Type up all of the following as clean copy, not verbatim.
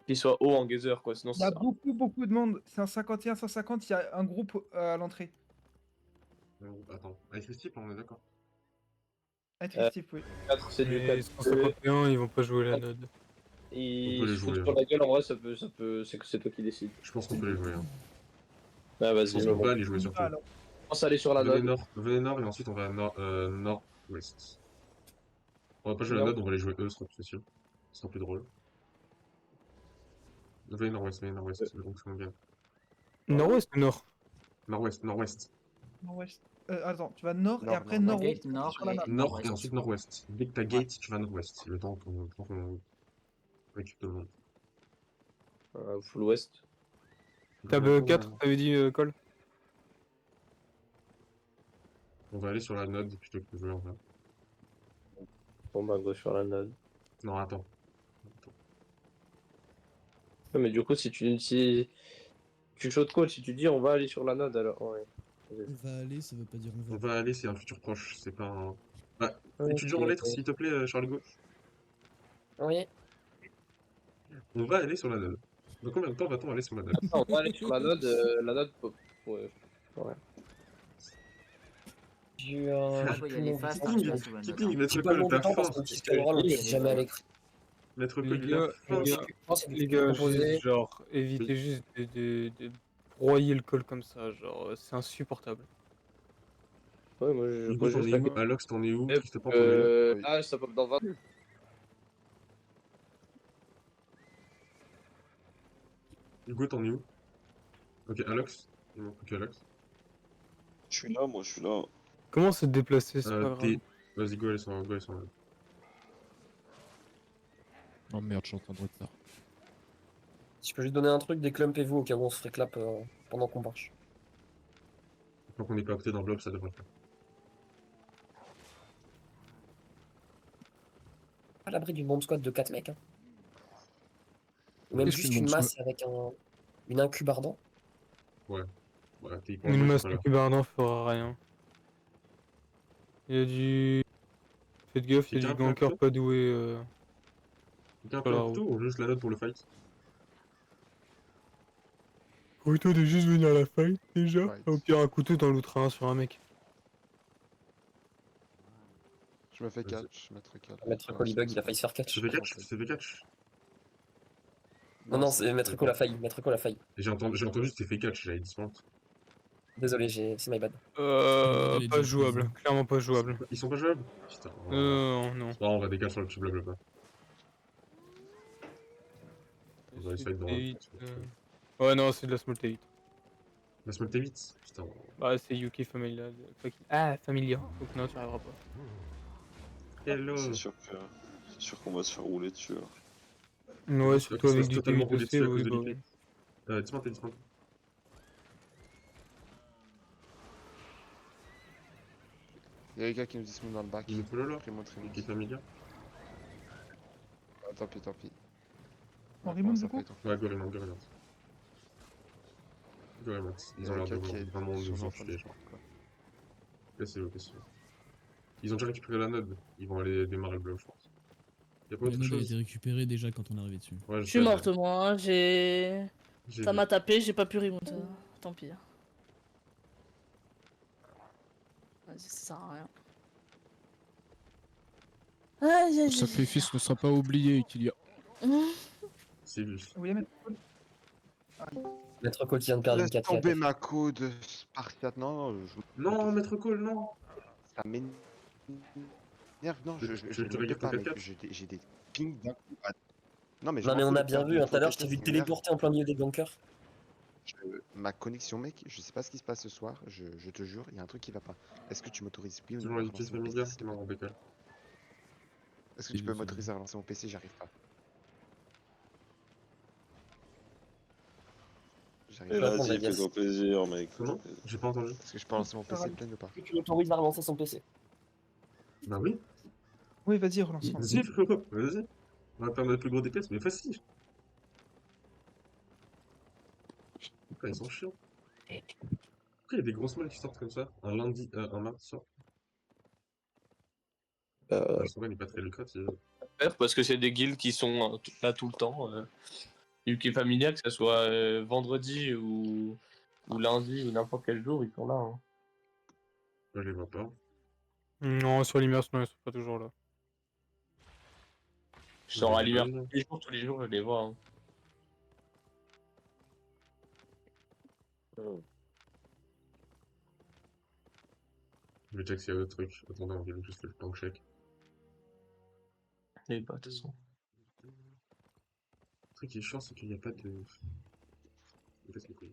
qu'il soit haut en geyser, quoi. Sinon, Il y a beaucoup de monde. C'est un 51-150, il y a un groupe à l'entrée. Attends, avec le type, on est d'accord. Avec Euh, Steve, oui. 4, c'est du 4. 151, ils vont pas jouer la node. On peut Ils les se foutent jouer. sur la gueule, en vrai, c'est toi qui décides. Je pense qu'on peut les jouer. Hein. Ah, Je vas-y, pense mais qu'on bon. va aller jouer surtout. Alors, Je pense aller sur la node. Venez nord et ensuite on va nord-ouest. On va pas jouer la Non. node, on va les jouer eux, ce sera plus facile. Ce sera plus drôle. Venez nord-ouest, c'est donc ça me vient. Nord-ouest ou nord? Nord-ouest. nord-ouest. Attends, tu vas nord et Nord, après nord. nord-ouest Gate nord sur la et map. Nord nord-ouest. et ensuite nord-ouest. Dès que t'as gate, tu vas nord-ouest. Le temps qu'on récupère tout le monde. Full ouest. Tab 4, t'avais dit, Cole? On va aller sur la node plutôt que de jouer en vrai. Bon, bah, go sur la node. Non, attends. Ouais, mais du coup, si tu shot call, si tu dis on va aller sur la node, alors. Ouais. On va aller, ça veut pas dire on On va. va aller, c'est un futur proche, c'est pas un. Bah, Ok. étudiant en lettres, s'il te plaît, Charles Gauche. Oui. On va aller sur la node. Dans combien de temps va-t-on aller sur la node? On va aller sur la node. La node. Ouais. Ouais. Moi, je vais y aller fast, hein, je passe sous la node. Keeping, Maître J'ai pas le Cole, nom du t'as temps faim. parce que petit scroll, on puisse jamais aller. Maître Les Cole, il a gars, faim. les gars, juste, genre, évitez juste de broyer le col comme ça, genre, c'est insupportable. Ouais, moi je Hugo, pose t'en juste es la où? question. Alox, t'en es où? Christophe, t'en es où? Ah, ça pop dans 20. Hugo, t'en es où? Ok, Alox. Il manque plus qu'Alox. Je suis là, moi, je suis là. Comment se déplacer, c'est pas grave. Vas-y, go, allez sur la node. Oh merde, je suis en train de retard. Si je peux juste donner un truc, déclumpez-vous au cas où on se ferait clap pendant qu'on marche. Tant qu'on n'est pas à côté d'un blob, ça devrait le faire. À l'abri d'une bombe squad de 4 mecs. Hein. Ou même Qu'est-ce juste qu'une une bombe masse avec une incube ardent. Ouais, t'es Une masse de cubardant fera rien. Il y a du... Faites gaffe, il y a du ganker pas doué. Quelqu'un a pris un couteau ou juste la note pour le fight? Couteau de juste venir à la fight, déjà. Au pire, un couteau dans l'outre sur un mec. Je me fais catch, Maître Cole. Maître Cole, il bug, il a failli se faire catch. Tu fais catch? Non, c'est Maître Cole a failli. Maître Cole a failli. J'ai entendu que t'es fait catch, j'avais dismount. Désolé, c'est my bad. Pas jouable, clairement pas jouable. Ils sont pas jouables? Putain. Non. C'est pas grave, on va décaler sur le petit bloc là-bas. On va essayer de Ouais, non, c'est de la Small T8. La Small T8? Putain. Bah, c'est Yuki Familia. Familia. Donc non, tu arriveras pas. Hello. C'est sûr qu'on va se faire rouler dessus. Ouais, surtout avec du totalement T8 roulé aussi, dessus à cause oui, de bah l'IP. Dismount. Il y a quelqu'un qui nous dit dans le bac. Il nous faut là. Qui est familier. Tant pis. On remonte du coup? Ouais, go remonte. Ils ont l'air de vraiment nous enfuler, genre. Laissez-le. Ils ont déjà récupéré la node. Ils vont aller démarrer le bloc, je pense. Y'a pas La autre node a chose? été récupérée déjà quand on est arrivé dessus. Ouais, je suis morte moi, hein. Ça m'a tapé, j'ai pas pu remonter. Tant pis. Vas-y, ça sert à rien. Le sacrifice ne sera pas oublié, qu'il y a. C'est juste. Oui, Maître Cole. Maître Cole qui vient de perdre une 4 Laisse tomber ma code Spartiate. Non, Non, Maître Cole, non. Ça m'énerve. Non, je te ne regarde pas, ton mec. 4-4. J'ai des pings d'un coup. Non, mais Non, mais on a bien vu, tout à l'heure, je t'ai vu téléporter en plein milieu des bunkers. Ma connexion, mec, je sais pas ce qui se passe ce soir, je te jure, il y a un truc qui va pas. Est-ce que tu m'autorises oui ou non à relancer mon PC, s'il te plaît ? Est-ce que tu peux m'autoriser à relancer mon PC? J'arrive pas. Vas-y, fais-toi plaisir, mec. Comment? J'ai pas entendu. Est-ce que je peux relancer mon PC plein ou pas? Tu m'autorises à relancer son PC? Bah oui. Oui, vas-y, relance. Vas-y, frérot, vas-y. On va perdre le plus gros DPS, mais facile. Putain, ils sont chiants. Après, il y a des grosses malles qui sortent comme ça. Un mardi soir. Son gars n'est pas très lucratif. Parce que c'est des guilds qui sont là tout le temps. UK Familia, que ce soit vendredi ou lundi ou n'importe quel jour, ils sont là. Hein. Je les vois pas. Non, sur l'immerse, non, ils sont pas toujours là. Je sors à les l'hiver vois, tous les jours, je les vois. Hein. Je vais check s'il y a d'autres trucs. Attendez, on vient juste le temps check. Et bah, de toute façon. Le truc qui est chiant, c'est qu'il n'y a pas de. Qu'est-ce que c'est?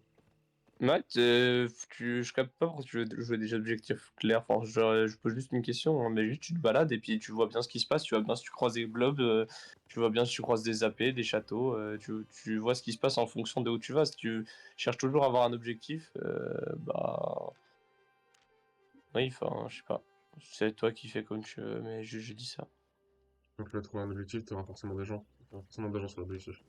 Matt, je capte pas pourquoi tu veux jouer des objectifs clairs. Enfin, je pose juste une question, hein, mais juste tu te balades et puis tu vois bien ce qui se passe, tu vois bien si tu croises des blobs, tu vois bien si tu croises des AP, des châteaux, tu vois ce qui se passe en fonction de où tu vas. Si tu cherches toujours à avoir un objectif, bah oui, enfin, je sais pas. C'est toi qui fais comme tu veux, mais je dis ça. Quand tu vas trouver un objectif, tu auras forcément des gens. Tu auras forcément des gens sur l'objectif.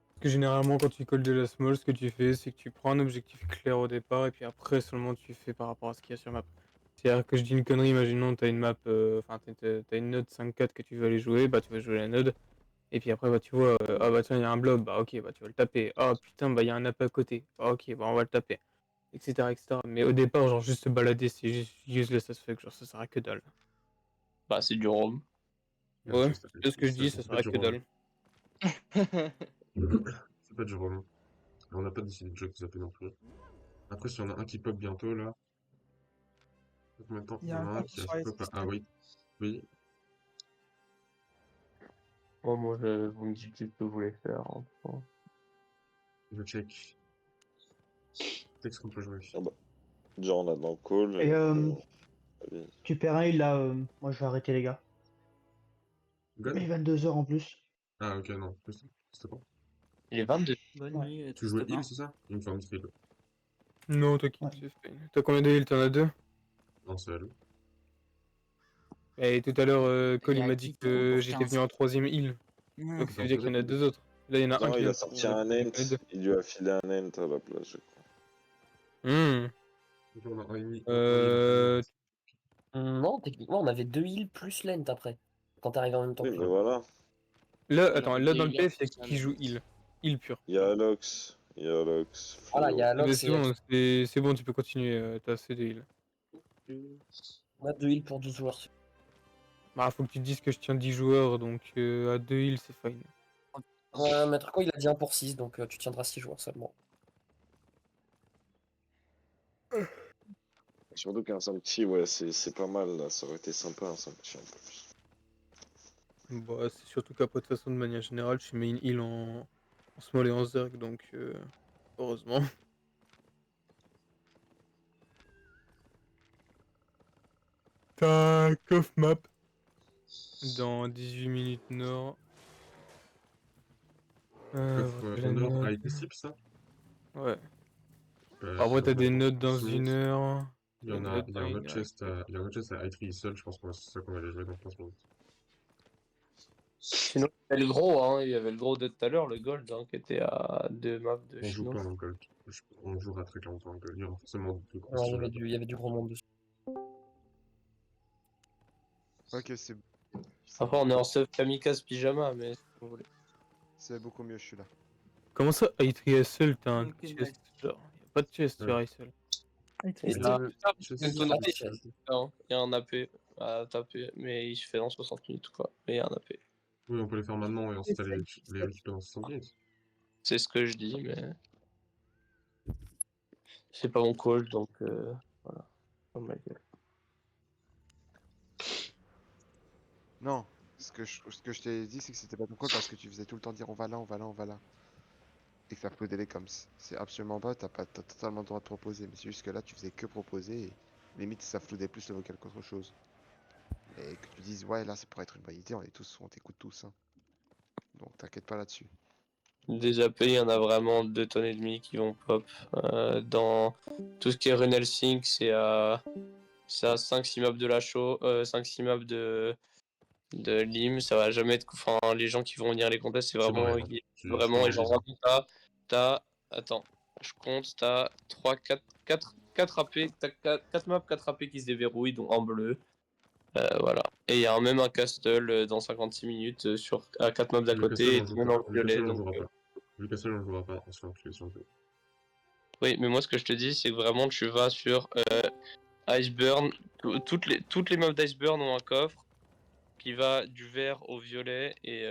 Parce que généralement, quand tu colles de la small, ce que tu fais, c'est que tu prends un objectif clair au départ, et puis après seulement tu fais par rapport à ce qu'il y a sur map. C'est-à-dire que je dis une connerie, imaginons t'as une map, enfin t'as une node 5-4 que tu veux aller jouer, bah tu vas jouer la node, et puis après bah tu vois, ah bah tiens il y a un blob, bah ok, bah tu vas le taper, ah putain bah il y a un AP à côté, ah ok, bah on va le taper, etc. etc. Mais au départ, genre juste se balader, c'est juste useless as fuck, genre ça sert à que dalle. Bah, c'est du rhum. Ouais, c'est ce que je dis, ça C'est sert pas à du que dalle. roman. C'est pas du roman. On n'a pas décidé de jeu qui s'appelle non plus. Après, s'il y en a un qui pop bientôt, là. Combien de temps? Il Il y y a en un a un compte qui a sur les pop. Ah oui. Oui. Oh, moi, vous me dites ce que vous voulez faire. Hein. Je check. Qu'est-ce qu'on peut jouer? Ah bah, déjà on a dans call. Et Allez. tu perds un heal là, moi je vais arrêter les gars. God? Il est 22 h en plus. Ah ok, non. C'était pas. Il est 22. Bonne Ouais. nuit, Tu jouais Tristement. heal, c'est ça? Il me fait un petit heal. Non, t'inquiète, Ouais. c'est fine. T'as combien de heal? T'en as 2? Non, c'est à lui. Et tout à l'heure, Il y Cole il a m'a qui dit qui roule que pour j'étais 15? venu en 3ème heal. Donc ça veut dire qu'il y en a 2 autres. Là, il y en a un Non, qui il vient a de sorti prendre, un donc il y en a ent. deux. Il lui a filé un ent à la place, je crois. Donc on a un ennemi. Euh... Non, techniquement, on avait 2 heals plus lent après. Quand t'arrives en même temps Oui, que mais lui. voilà. Là, Il attends, avait là deux dans le healers PF, il y a plus qui la joue lente. heal. Heal pur. Il y a Alox. Voilà, il y a Fléau. Eh ben, Alox c'est et bon, c'est bon, tu peux continuer, t'as assez de heal. on a 2 heals pour 12 joueurs. Bah, faut que tu te dises que je tiens 10 joueurs, donc à 2 heal, c'est fine. Maître quoi, il a dit 1 pour 6, donc tu tiendras 6 joueurs seulement. Surtout qu'un Sancti, ouais, c'est pas mal là. Ça aurait été sympa un Sancti en plus. Bah, c'est surtout qu'après, de toute façon, de manière générale, je suis main heal en small et en zerg, donc heureusement. Tac, off map. Dans 18 minutes nord. Voilà la Nord a note. été cible, ça? Ouais. Ça Après, va t'as combien des de temps? notes dans 6 1 minutes? heure. Il y Des en a, notes il y a dans un 1 autre heure. chest à, il y a un autre chest à Eitri seul, je pense que c'est ça qu'on va aller jouer dans 15 minutes. Sinon, il y avait le gros, hein. Il y avait le gros de tout à l'heure, le gold, hein, qui était à 2 maps de On joue chinois. pas en gold. On jouera très longtemps en gold. Il y aura forcément plus gros Alors, si il y avait du gros monde dessus. Ok, c'est Après, on est en sub kamikaze pyjama, mais si vous voulez. beaucoup mieux, je suis là. Comment ça, Eitri seul, t'as un Aucune chest? Genre, y'a pas de chest sur Isol. Et là, il y a un AP à taper, mais il se fait dans 60 minutes, quoi. Mais il y a un AP. Oui, on peut les faire maintenant et ensuite aller les récupérer dans 60 minutes. C'est ce que je dis, mais. C'est pas mon call, donc voilà. Oh my god. Non, ce que je t'ai dit, c'est que c'était pas ton call parce que tu faisais tout le temps dire on va là, on va là, on va là. Et que t'as uploadé les coms. C'est absolument pas, t'as totalement le droit de proposer. Mais c'est juste que là, tu faisais que proposer et limite, ça floudait plus le vocal qu'autre chose. Et que tu dises, ouais, là, ça pourrait être une bonne idée, on t'écoute tous. Hein. Donc t'inquiète pas là-dessus. Des AP, il y en a vraiment 2 tonnes et demie qui vont pop. Dans tout ce qui est Runel Sync, c'est à 5-6 maps de la show, 5-6 maps de Lim. Ça va jamais être. Enfin, les gens qui vont venir les contests, c'est vraiment. Variant. Vraiment, et genre vraiment, attends, je compte, t'as 3, 4 AP, t'as 4 maps, 4 AP qui se déverrouillent, dont en bleu. Voilà. Et il y a même un castle dans 56 minutes à 4 mobs d'à Le côté, castle, et on même joue en pas. Le violet. castle, on Donc, jouera pas. Le castle, on jouera pas. On se fait enculer si on peut. oui, mais moi ce que je te dis, c'est que vraiment tu vas sur Iceburn. Toutes les mobs d'Iceburn ont un coffre qui va du vert au violet et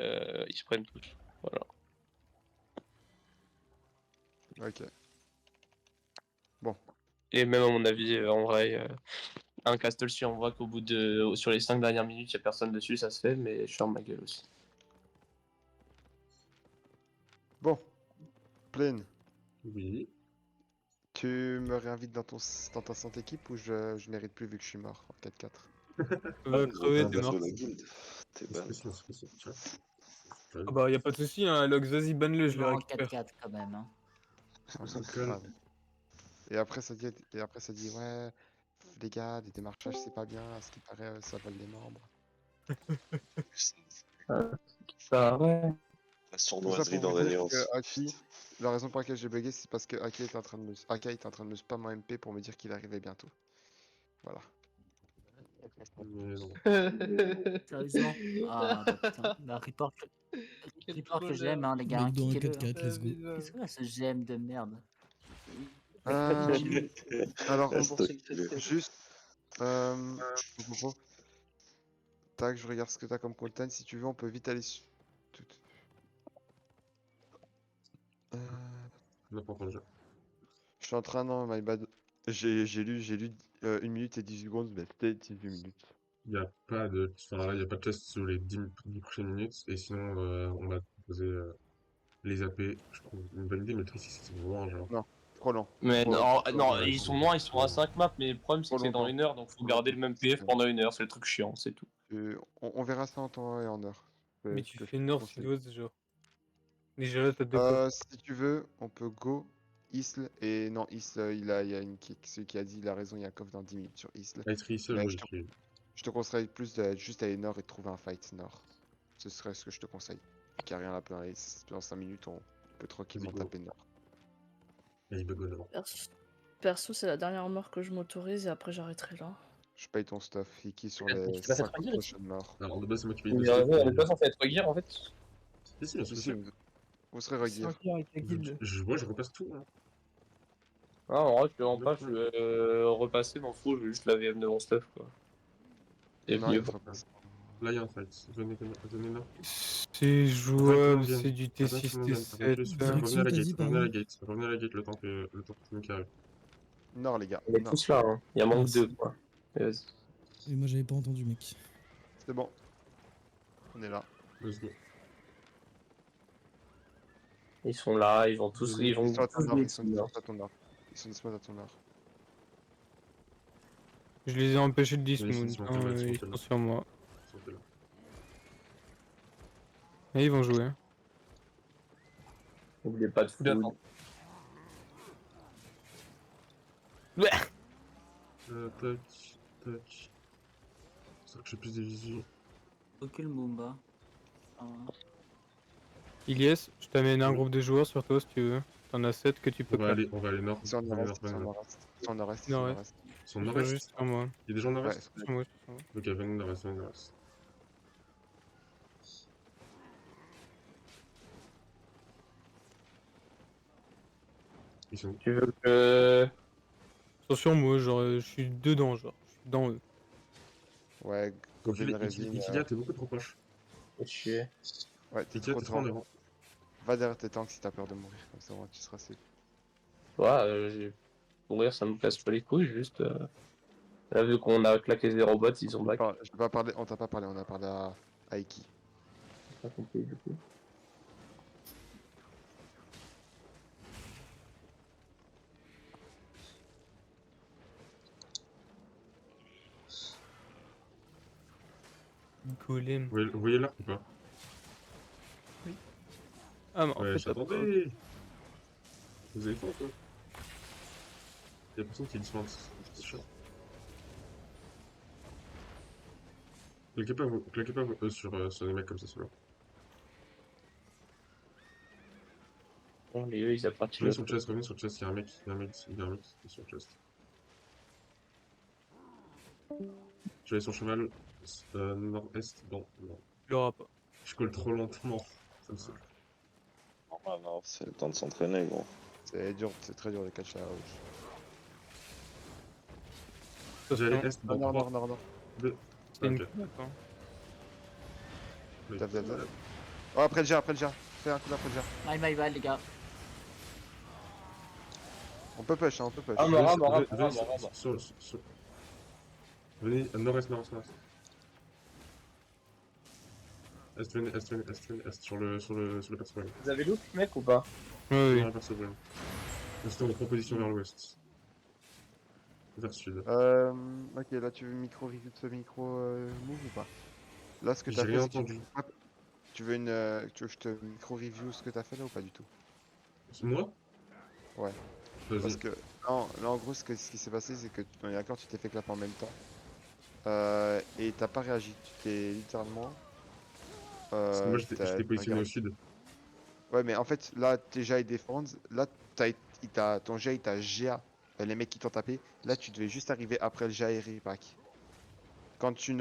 ils se prennent tous. Voilà. Ok. Bon. Et même à mon avis, en vrai, un castle si on voit qu'au bout sur les 5 dernières minutes, il n'y a personne dessus, ça se fait, mais je ferme ma gueule aussi. Bon. Plaine. Oui. Tu me réinvites dans ta santé équipe ou je mérite plus vu que je suis mort en 4-4? Va crever, t'es mort. T'es C'est ban. possible, c'est possible. Tiens. Ah bah y a pas de soucis, hein, Lox, vas-y, banne-le, je le En récupère. 4-4 quand même. Hein. Grave. Et après ça dit ouais, les gars, des démarchages c'est pas bien, à ce qui paraît ça vole les membres. Ça, ouais. La Tout ça sournoiserie pour dans vous dire l'alliance. que Aki, la raison pour laquelle j'ai bugué, c'est parce que Aki était en train de me spam en MP pour me dire qu'il arrivait bientôt. Voilà. Mais non. Sérieusement? Ah bah putain, bah report que j'aime hein les gars, Mec dans un kickez-le. 4-4, let's go. Qu'est-ce que c'est ce GM de merde? Alors, Reste juste, tac, je regarde ce que t'as comme content. Si tu veux, on peut vite aller sur. N'importe quoi. Je suis en train, non, my bad. J'ai lu 1 minute et 10 secondes, mais c'était 18 minutes. Il n'y a pas de. Enfin, là, il n'y a pas de test sur les 10 prochaines minutes. Et sinon, on va proposer les AP. Je trouve une bonne idée, mais le Tricy, c'est vraiment genre. Non, trop long. Mais non, non, ouais, ils sont loin, ils sont à 5 maps, mais le problème c'est que c'est dans longtemps. 1 heure, donc faut Trop garder le longtemps. même PF pendant 1 heure, c'est le truc chiant, c'est tout. On verra ça en temps et en heure. Mais C'est ce tu que je fais te nord conseille. sud-ouest, genre. Déjà là, t'as deux coffres. Si tu veux, on peut go Isle. Et non, Isle, il y a une kick. Celui qui a dit, il a raison, il y a un coffre dans 10 minutes sur Isle. Ice Tricy, Mais oui. je te conseille plus de juste aller nord et de trouver un fight nord. Ce serait ce que je te conseille. Car rien là, dans 5 minutes, on peut tranquillement Vas-y, go. taper nord. Vas-y, bug devant. Perso, c'est la dernière mort que je m'autorise et après j'arrêterai là. Je paye ton stuff, Iki, sur Mais les tu vas 50 être prochaines morts. Alors, de base, c'est moi qui paye Mais le stuff. on est pas censé être gear en fait. Si, bien Si, sûr. vous serez regear. avec la guilde. Moi, je repasse tout. Hein. Ah, en vrai, je te rends pas, je vais repasser, m'en fous, je vais juste la VM de mon stuff quoi. Et Non, mieux il te pour. repasse. Là, il y a un fight. Venez là. C'est jouable, c'est du T6, T7. Revenez à la gate, pardon. revenez à la gate le temps que tout le monde qui arrive. Nord, les gars. On est Nord. tous là, hein. Il y a manque Merci. 2 quoi. Vas-y. Et moi j'avais pas entendu, mec. C'est bon. On est là. Let's go. Ils sont là, ils vont tous. Ils vont Ils sont à ton tous nord. les Ils sont kills, hein. à ton nord. Ils sont dispo à ton nord. Je les ai empêchés de Oui, dismount, ils sont hein, là, ils sont sur moi. Ils sont là. Et ils vont jouer. Hein. N'oubliez pas de food. Tac. C'est vrai que j'ai plus de visu. Recule Mumba. Ah. Ilyes, je t'amène un groupe de joueurs sur toi si tu veux. T'en as 7 que tu peux On va aller nord. Ils sont en nord-est. Ils sont en nord-est. Ils sont en nord-est. Ils sont en Nord-est. nord-est. Ils sont Ils sont nord-est. juste sur moi. Il y a des gens Ouais, nord-est. Sur moi, sur moi. Ok, venez nord-est. Ils sont où? Tu veux que. Ils sont sur moi, genre je suis dedans, genre. Je suis dans eux. Ouais, Goblin Résine. Ikiga, t'es beaucoup trop proche. Fais chier. Ouais, t'es Ikiga, trop t'es trop en devant. avant. Va derrière tes tanks si t'as peur de mourir. Comme ça, tu seras safe. Ouais, mourir ça me casse pas les couilles, juste. Là, vu qu'on a claqué des robots, ils ont back. Je vais pas parler, on t'a pas parlé, on a parlé à Iki. J'ai pas compris du coup. Golem. Vous voyez l'arc ou pas? Ah, mais en Ouais, fait, t'as pas- j'attendais. Vous avez faim quoi? Y'a personne qui dispense. C'est chaud. Claquez pas vos E sur des mecs comme ça, ceux-là. Bon, les eux, ils appartiennent. Revenez sur le chest, y'a un mec qui est sur le chest. Je vais aller sur cheval, Nord-est, non. Il aura pas. Je colle trop lentement. Ça me saoule. Normal, non, c'est le temps de s'entraîner, gros. C'est dur, c'est très dur de catcher la rouge. J'allais est dans Nord, 3, nord. 2. C'est une Ok. claque, hein. Oui. Def. Oh, après le jar. Fais un coup après le jar. My bad, les gars. On peut push, hein, on peut push. Ah, Mora. Venez, nord-est. Venez, est, sur le perso. Vous avez loot, mec, ou pas? Oui. Sur le perso. Est en proposition vers l'ouest. Vers sud. Ok, là tu veux review de ce micro move ou pas? Là, ce que J'ai t'as fait, rien c'est que entendu. tu veux que je te micro review ce que t'as fait là ou pas du tout? Moi? Ouais. Vas-y. Parce que non, là en gros ce qui s'est passé c'est que on est d'accord, tu t'es fait clap en même temps et t'as pas réagi, tu t'es littéralement Parce que moi j'étais positionné au sud. Ouais mais en fait là tes jets ils défendent, là ton jet il t'a GA les mecs qui t'ont tapé, là tu devais juste arriver après le jet et repack. Quand tu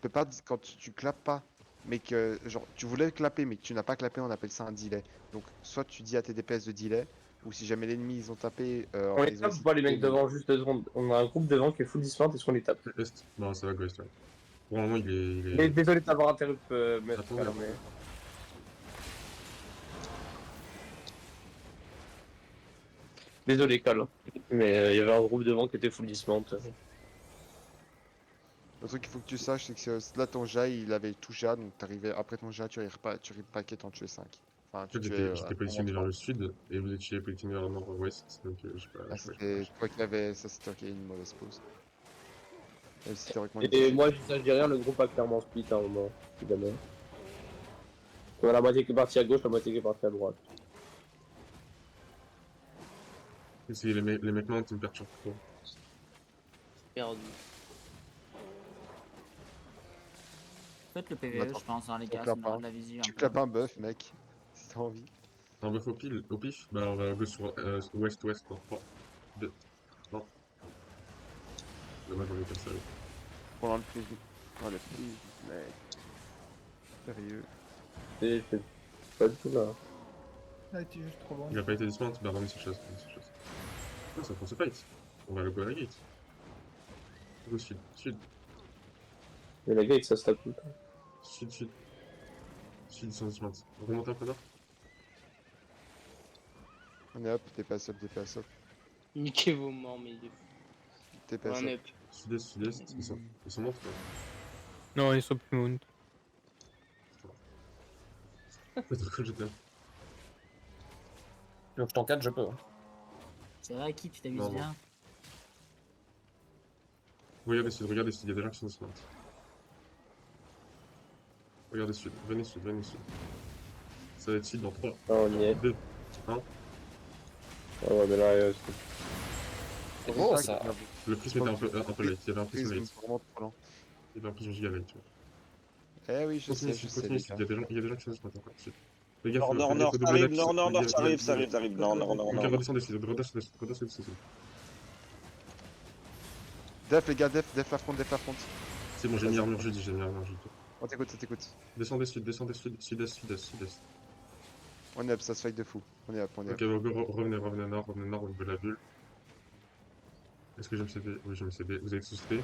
peux pas, quand tu clapes pas mais que genre tu voulais clapper mais que tu n'as pas clapé, on appelle ça un delay. Donc soit tu dis à tes DPS de delay, ou si jamais l'ennemi ils ont tapé, On enfin, les ils ont tape essayé ou pas, les de mecs taper, devant, juste 2 secondes. On a un groupe devant qui est full dismount, est-ce qu'on les tape? Est. Non, ça va, Ghost. Ouais. Pour le moment, il Mais est. désolé de t'avoir interrompu, maître. Attends, alors, mais... Désolé, Cal. Mais il y avait un groupe devant qui était full dismount. Le truc qu'il faut que tu saches, c'est que là ton jet il avait tout jet, donc t'arrivais après ton jet, tu repackais t'en tuais 5. Enfin, tu En fait, tuais j'étais au moins positionné vers 3. le sud et vous étiez positionné vers le nord-ouest. Donc, j'ai pas. Ah, j'ai pas- c'était toi qui avais, ça c'était toi qui avais une mauvaise pause. Même si théoriquement, Et moi, je dis rien, le groupe a clairement split à un moment, évidemment. On a la moitié qui est partie à gauche, la moitié qui est partie à droite. C'est les mecs maintenant qui me perturbent trop. Perdu. Faites le PVE, Attends, je pense, hein, les gars, on ça clappe me aura un. de la visu. Tu Un peu. clapes un buff, mec, si t'as envie. Un bœuf au pif? Bah, on va go sur ouest, dans 3, 2, 1. Dommage, on est comme ça. Pendant le prise. Oh, le prise, mec. Sérieux. Et c'est pas du tout là. Ah, t'es juste trop loin. Il a pas été dismount, bah, remis sur chasse. Ah, ça prend ce fight. On va le go à la gate. Go sud. Mais la gate, ça se tape tout le temps. Sud, sans dismount. On remonte un peu nord. On est up, DPS up. Niquez vos morts, mais DPS on up. est up. Sud-est, ils sont morts, quoi. Non, ils sont plus mount. Pourquoi je t'aime? Je t'en 4, je peux. Hein. C'est vrai, qui tu t'amuses Non, bien? Regardez sud, il y a des gens qui sont dismount. Regardez sud, venez sud. Ça va être sud dans 3, Ah, on y est. 2, 1. Ah ouais, mais là, C'est Oh, pour ça. que Le prisme était un peu late, il y avait un prisme prisme late. vraiment trop lent. Il y avait un prisme giga late, tu vois. Eh oui, je sais, Continue, les il gars. y a des gens qui sont dismount encore sud. Fais gaffe, Nord, fais gaffe au double ça dash. arrive, ça arrive. Non. Ok, redescendez sud, redescendez sud. Def, les gars, def la front. C'est bon, j'ai mis armure jeudi. On t'écoute. Descendez sud-est. On est up, ça se fight de fou. On est up. Ok, go, revenez nord, au niveau de la bulle. Est-ce que je me cédé? Oui, je me cédé. Vous avez tous cédé?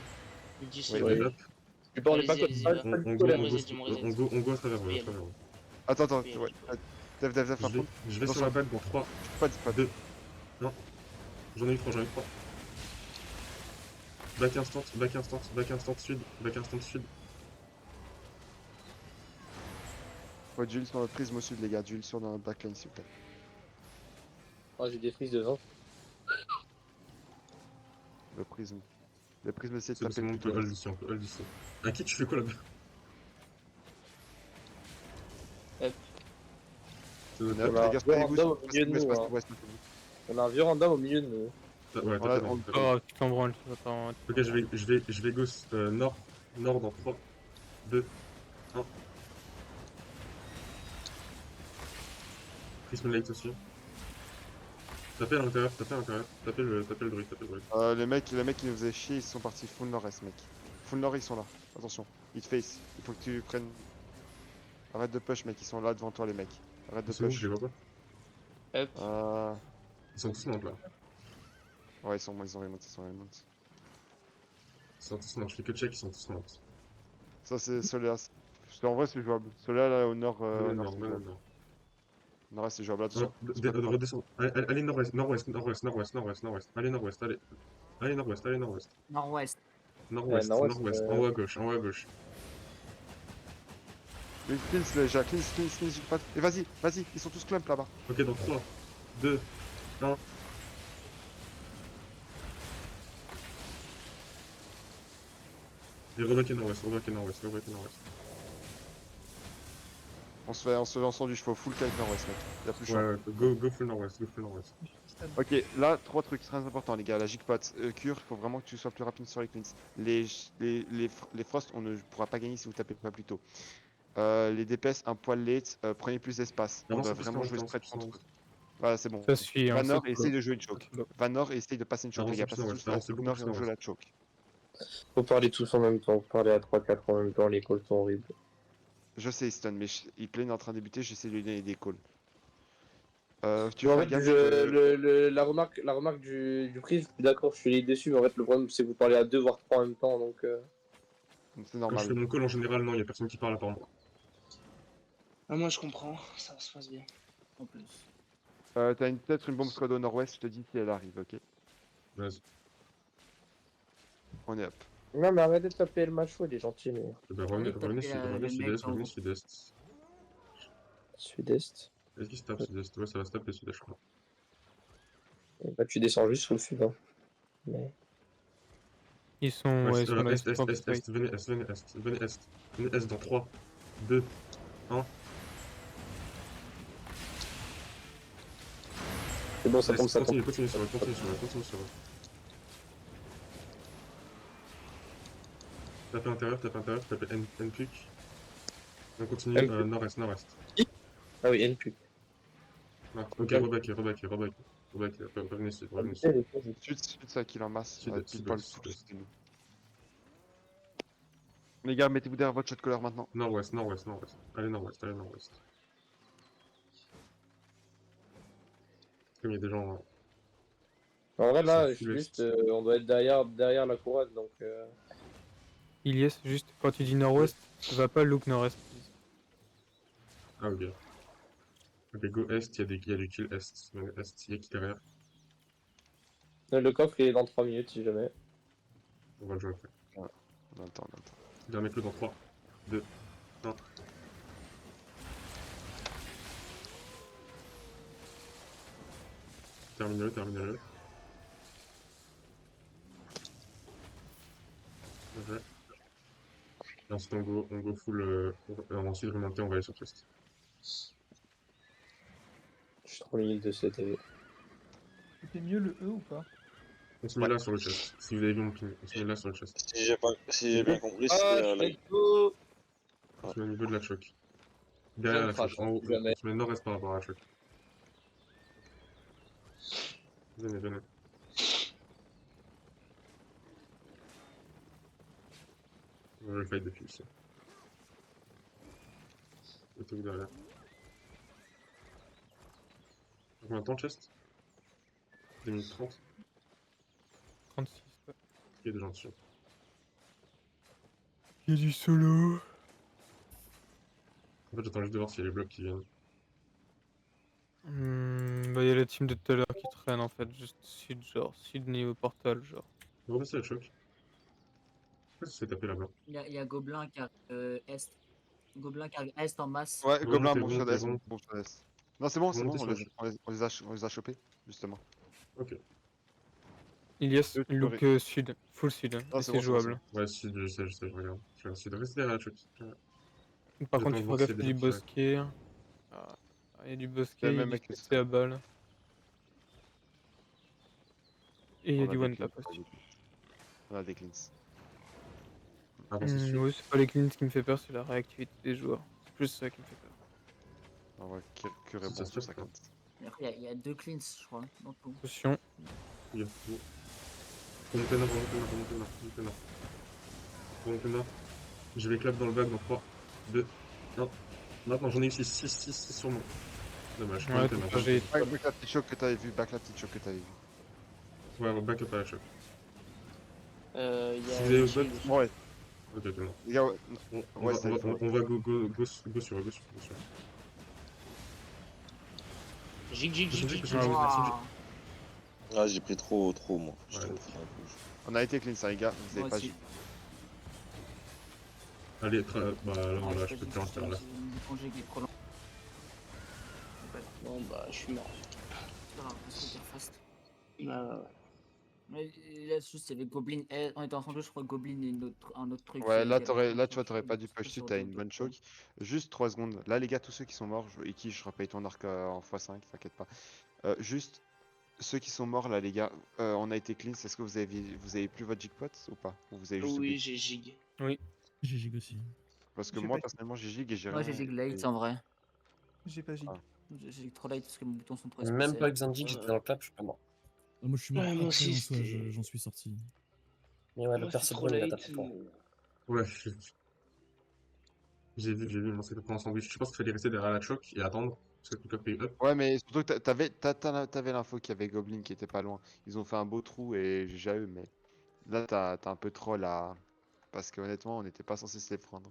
Il dit Oui, c'est oui. bon. Hop. Tu peux, on est pas Allez-y, comme allez-y, On go à travers vous. Attends, Oui, ouais. Def la front. Je vais sur la balle dans 3, Pas 2. Non. J'en ai eu 3. Back instant sud. Faut duel sur notre prisme au sud, les gars. Duel sur notre backline, s'il vous plaît. Oh, j'ai des frises devant. Le prisme, c'est de C'est taper bon, le on peut hold ici. À qui tu fais quoi là-bas? Hop. C'est On notre est up, On a les gars, un spamez-vous random au sur milieu de nous, hein. On a un vieux random au milieu de nous. Ouais, On a- t'as Oh, tu t'en branles, attends. Ok, je vais go nord dans 3, 2, 1. Prisme late aussi. Tapez à l'intérieur, tapez le druide. Les mecs qui nous faisaient chier, ils sont partis full nord-est, mec. Full nord, ils sont là. Attention, hit face. Il faut que tu prennes. Arrête de push, mec. Ils sont là devant toi, les mecs. Arrête de C'est où, push. je les vois pas. Hop. Ils sont tous morts là. Ouais, ils ont remonté, ils sont remonté. Ils sont tous morts, je fais que check, ils sont tous morts. Ça, c'est Soleas. En vrai, c'est jouable. Soleas, là, au nord. Venez Nord, nord, c'est venez jouable. nord. Nord, c'est jouable. Attention. Redescends. Allez nord-ouest, nord-ouest, nord-ouest, nord-ouest, nord-ouest, nord-ouest. Allez nord-ouest, allez. Allez nord-ouest, allez nord-ouest. Nord-ouest. Nord-ouest, nord-ouest, nord-ouest, en haut à gauche, en haut à gauche. Mais cleanse, les gars, cleanse, pas. Et vas-y, ils sont tous clump là-bas. Ok, dans 3, 2, 1. Et rebaquez nord-ouest, rebaquez nord-ouest, rebaquez nord-ouest. On se fait en sandwich, faut full kite nord-ouest, mec. Y'a plus le choix. Ouais, go full nord-ouest, go full nord-ouest. Ok, là, 3 trucs très importants, les gars. La jigpot, cure, faut vraiment que tu sois plus rapide sur les cleans. Les frost, on ne pourra pas gagner si vous tapez pas plus tôt. Les DPS, un poil late, prenez plus d'espace. On Avance doit en plus, vraiment avance, jouer avance, spread avance. contre. Voilà, c'est bon. Ça suffit, hein, Vanor, c'est essaye cool. de jouer une choke. Vanor, essaye de passer une choke, les gars. Passez tous avance, Nord et on joue la choke. Faut parler tous en même temps, parler à 3-4 en même temps, les calls sont horribles. Je sais, Stun, mais il plane en train de débuter, j'essaie de lui donner des calls. Tu Mais veux en faire fait, gaffe la remarque du prix, je suis d'accord, je suis déçu, mais en fait, le problème, c'est que vous parlez à 2 voire 3 en même temps, donc. C'est Quand je fais normal. mon call, en général, non, y a personne qui parle à part moi. Ah, moi je comprends, ça se passe bien. En plus. T'as peut-être une bombe squad au nord-ouest, je te dis si elle arrive, ok? Vas-y. On est up. Non, mais arrêtez de taper le macho, il est gentil, mais. Eh ben, revenez le mec sud-est, en revenez gros. sud-est. Sud-est. Est-ce qu'il se tape sud-est? Ouais, ça va se taper sud-est, je crois. Bah, tu descends juste sous le sud, hein. Mais. Ils sont, ouais, ils sont là, ils Est, sont est, sur est, le est, venez est, venez est, venez est. Venez est dans 3, 2, 1. C'est bon, ça tombe, ça tombe. Continue sur eux, continue sur eux. Tapez intérieur, tapez N-Puck. On continue, N-Puck. nord-est. Ah oui, NQ. Ah, ok, rebaquez. Revenez sud, revenez sud. Sud, ça kill en masse. Sud-est, Pile poil, sud-est, tout sud-est. c'est nous. Les gars, mettez-vous derrière votre shot caller maintenant. Nord-ouest. Allez nord-ouest. Comme il y a des gens. En vrai, là, C'est full juste, est. on doit être derrière la couronne, donc. Ilyes, juste quand tu dis nord-ouest, va pas look nord-est. Ah, ok. Ok, go est, il y a des kills est. Est, il y a qui derrière? Le coffre, il est dans 3 minutes, si jamais. On va le jouer après. Ouais, on a le temps. Dernier clou dans 3, 2, 1. Terminez-le. Ok. Et ensuite, on go full. Ensuite, remonter, on va aller sur chest. Je suis trop limite de CTV. C'était mieux le E ou pas? On se met là sur le chest. Si vous avez vu mon ping, on se met là sur le chest. Si j'ai bien compris, Ah, c'est je vais go. On se met au niveau de la choc. Derrière la choc, en haut. On se met nord-est par rapport à la choc. Venez. On va le fight depuis ici. Le truc derrière. Combien de temps, chest? 2 minutes 30. 36. Ouais. Il y a des gens dessus. Il y a du solo. En fait, j'attends juste de voir s'il y a les blocs qui viennent. Bah, il y a la team de tout à l'heure qui traîne en fait, juste sud, genre, sud niveau portal, genre. On va passer la choc. Pourquoi ça se fait taper là-bas? Il y a Gobelin qui arrive est. Gobelin qui arrive est en masse. Ouais, Gobelin, bon shot remontez. bon shot est. Non, c'est bon, Remontez sur la on les a chopés, justement. Ok. Ilyes, Eux, tu look peux sud, full sud, Ah, et c'est c'est bon, jouable. Ouais, sud, je sais, je regarde. Je vais essayer de rester derrière la choc. Par contre, J'attends tu de feras voir gaffe s'il y a qu'il y a des du gens qui bosquet. Ah, il y a du bosquet, C'est le il y a même du mec que CC à balle. Et il y a On du des one tap cleans, aussi. On a des cleans. Avancez dessus. Oui, c'est pas les cleans qui me fait peur, c'est la réactivité des joueurs. C'est plus ça qui me fait peur. On va curer Ça bon se sur fait, 50. Et après, il y a 2 cleans, je crois, dans tout. Attention. Il y a tout. Remontez nord. Je vais clap dans le bac dans 3, 2, 1. Maintenant j'en ai eu 6 sur moi. Dommage. Ouais, j'ai. Back la petite choc que t'avais vu, back la petite choc que t'avais vu. Ouais, on back up à la choc. Il y a Si vous avez Gilles. votre Ouais. Ok, tout le monde. Les gars, ouais. On va go sur. Jig. Ah, j'ai pris trop, moi. Je Ouais. t'en prie, un peu. On a été clean, ça, les gars. Vous avez Moi pas aussi. vu. Allez, bah là, voilà, je peux plus en faire là. Bon, bah, je suis mort. Mais là, juste, il y avait Goblin. On était ensemble, je crois, Goblin et un autre truc. Ouais, là, qui avait là, un tu vois, truc t'aurais pas dû push dessus, t'as une bonne choke. Juste 3 secondes. Là, les gars, tous ceux qui sont morts, et qui je repaye ton arc en x5, t'inquiète pas. Juste, ceux qui sont morts, là, les gars, on a été clean. Est-ce que vous avez plus votre jigpot ou pas? Ou vous avez juste Oui, oublié? j'ai Jig. Oui. J'ai gig aussi. Parce que J'ai moi, pas- personnellement, j'ai jig et j'ai Moi, rien. j'ai Jig late en vrai. J'ai pas Jig. Ah. J'ai trop late parce que mes boutons sont trop Même espacés. pas besoin de jig, j'étais dans le clap, je suis pas mort. Ah, moi je suis mort Ouais, moi après aussi, en soi, c'était- j'en suis sorti. Mais ouais, le Moi, père c'était trop Sebron, il a late. tapé fort. Ouais, j'ai vu, on s'est pris en sandwich. Je pense qu'il fallait rester derrière la choc et attendre. Parce que le pick-up est up. Ouais, mais surtout que t'avais l'info qu'il y avait Goblin qui était pas loin. Ils ont fait un beau trou et j'ai eu, mais là, t'as un peu troll à. Parce que honnêtement, on n'était pas censé se les prendre.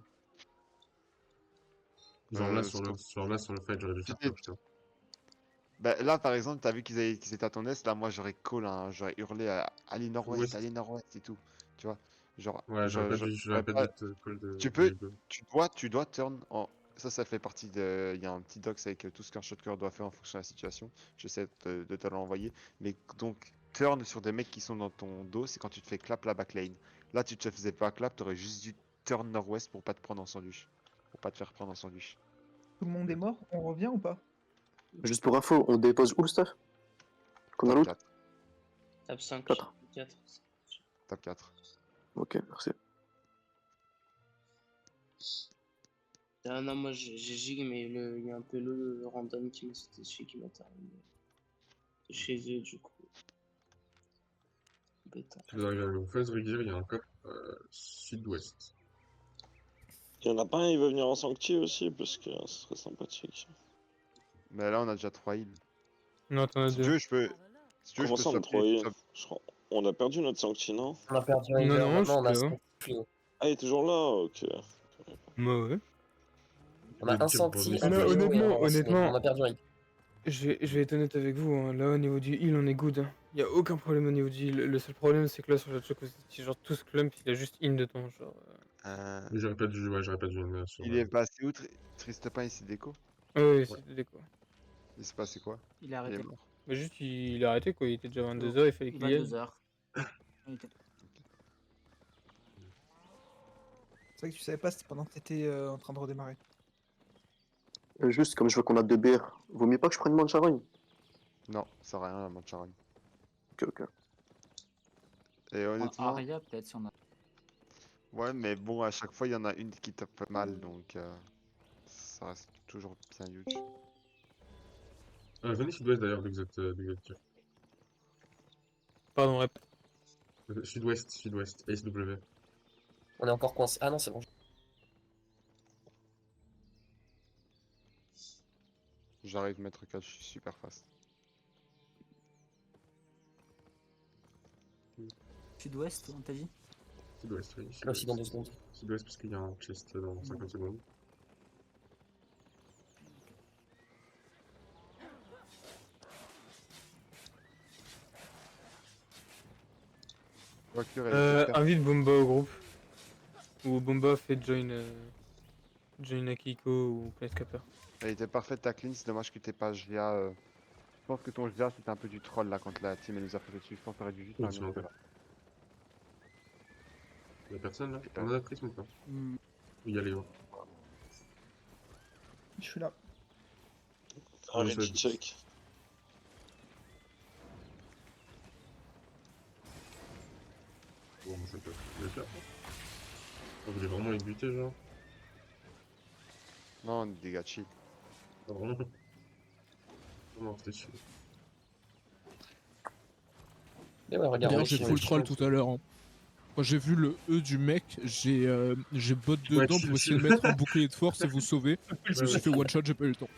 Genre là, Ce qu'on- sur le fight, j'aurais dû faire C'était- top, putain. Bah, là, par exemple, t'as vu qu'ils étaient à ton est, là, moi, j'aurais call, hein, j'aurais hurlé à allez nord-ouest, Ouest. allez nord-ouest et tout. Tu vois? Genre, Ouais, j'aurais pas dû être call Tu de peux, Hugo. tu dois turn en. Ça fait partie de. Il y a un petit docs avec tout ce qu'un shotcaller doit faire en fonction de la situation. J'essaie de te l'envoyer. Mais donc, turn sur des mecs qui sont dans ton dos, c'est quand tu te fais clap la backlane. Là, tu te faisais pas clap, t'aurais juste dû turn nord-ouest pour pas te prendre en sandwich. Pour pas te faire prendre en sandwich. Tout le monde est mort? On revient ou pas? Juste pour info, on dépose où le stuff? Qu'on a Top loot? 4. Top 5. 4. 4. Top 4. Ok, merci. Ah non, moi j'ai Jig, mais il y a un peu le random qui m'a sauté dessus qui m'a terminé. Chez eux, du coup. Bêta. Si vous arrivez à vous faire regear, il y a un cop sud-ouest. Il y en a pas un, il veut venir en Sancti aussi, parce que ce serait sympathique. Mais là, on a déjà 3 heals. Non, t'en as Si tu 2. veux, je peux. Si tu veux, Comment je ça, peux on a swapper. 3 On a perdu notre Sancti, non? On a perdu un Non, healer, non, maintenant on a je suis 5 flics. Ah, il est toujours là, ok. Bah ouais. On a un Sancti, un Non, Théo et un honnêtement, Enraciné. honnêtement, On a perdu un heal. je vais être honnête avec vous, hein. Là au niveau du heal on est good, hein. Y a aucun problème au niveau du heal. Le seul problème c'est que là sur la choc vous étiez genre tous clump, il a juste in dedans genre. Mais j'aurais pas dû sur. Il est passé où, Triste Pain ici déco? Ouais, c'est des quoi. Il s'est passé quoi? Il a arrêté. Il est mort. Mais juste il a arrêté quoi, il était déjà 22h, il fallait qu'il y aille. 22h. C'est vrai que tu savais pas, c'était pendant que t'étais en train de redémarrer. Juste, comme je vois qu'on a 2 BR, vaut mieux pas que je prenne mon charogne? Non, ça sert à rien la Mancharogne. Ok, ok. Et honnêtement. Aria, peut-être si on a. Ouais, mais bon, à chaque fois, il y en a une qui tape mal, donc ça reste toujours bien huge. Venez sud-ouest d'ailleurs, dès que vous êtes tir. Pardon, rep. Sud-ouest, SW. On est encore coincé. Ah non, c'est bon. J'arrive mettre 4, je suis super fast. Sud-ouest, on t'a dit? Sud-ouest, oui. Là aussi dans 2 secondes. Sud-ouest, parce qu'il y a un chest dans 50 secondes. Invite Bomba au groupe. Ou Bomba fait join Akiko ou Planescaper. Elle était parfaite ta clean, c'est dommage que t'aies pas GA. Je pense que ton GA c'était un peu du troll là quand la team elle nous a fait dessus. Je pense que t'aurais dû juste Oui, un c'est autre, vrai. là. Y'a personne là? On a prisme ou pas? Hmm. Il y a Léo. Je suis là. Un petit check. Bon, ça peut le faire. Vous voulez vraiment les buter, genre? Non, des gars chill. Pas vraiment. Non, c'était chill. Mais ouais, regarde. D'ailleurs, j'ai full troll tout à l'heure. Hein. Quand j'ai vu le E du mec, j'ai bot dedans pour essayer de mettre un bouclier de force et vous sauver. Je me suis fait one shot, j'ai pas eu le temps.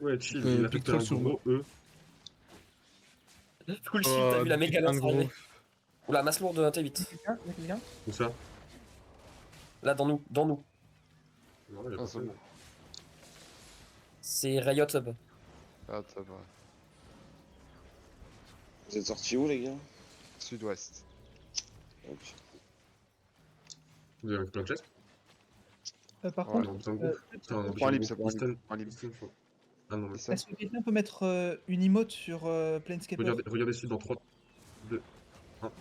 Ouais, chill, il a big fait troll un sur gros E. Full shield, t'as vu la méga lance gros. arriver. Oula, masse lourde de T8. Quelqu'un Où ça? Là, dans nous, dans nous. Non, il y a Ah, c'est personne. bon. C'est Riot Hub. Ah, ça va. Vous êtes sortis où, les gars? Sud-ouest. Ok. Vous avez fait un chest? Par Ouais, contre, Non, besoin de groupe. Putain, on a Prends besoin un de libre, c'est groupe. pour un libre. Easton, Un libre. Easton, faut- Ah non, mais C'est ça. est-ce que quelqu'un peut mettre une emote sur Planescaper? regardez sud dans 3, 2, 1.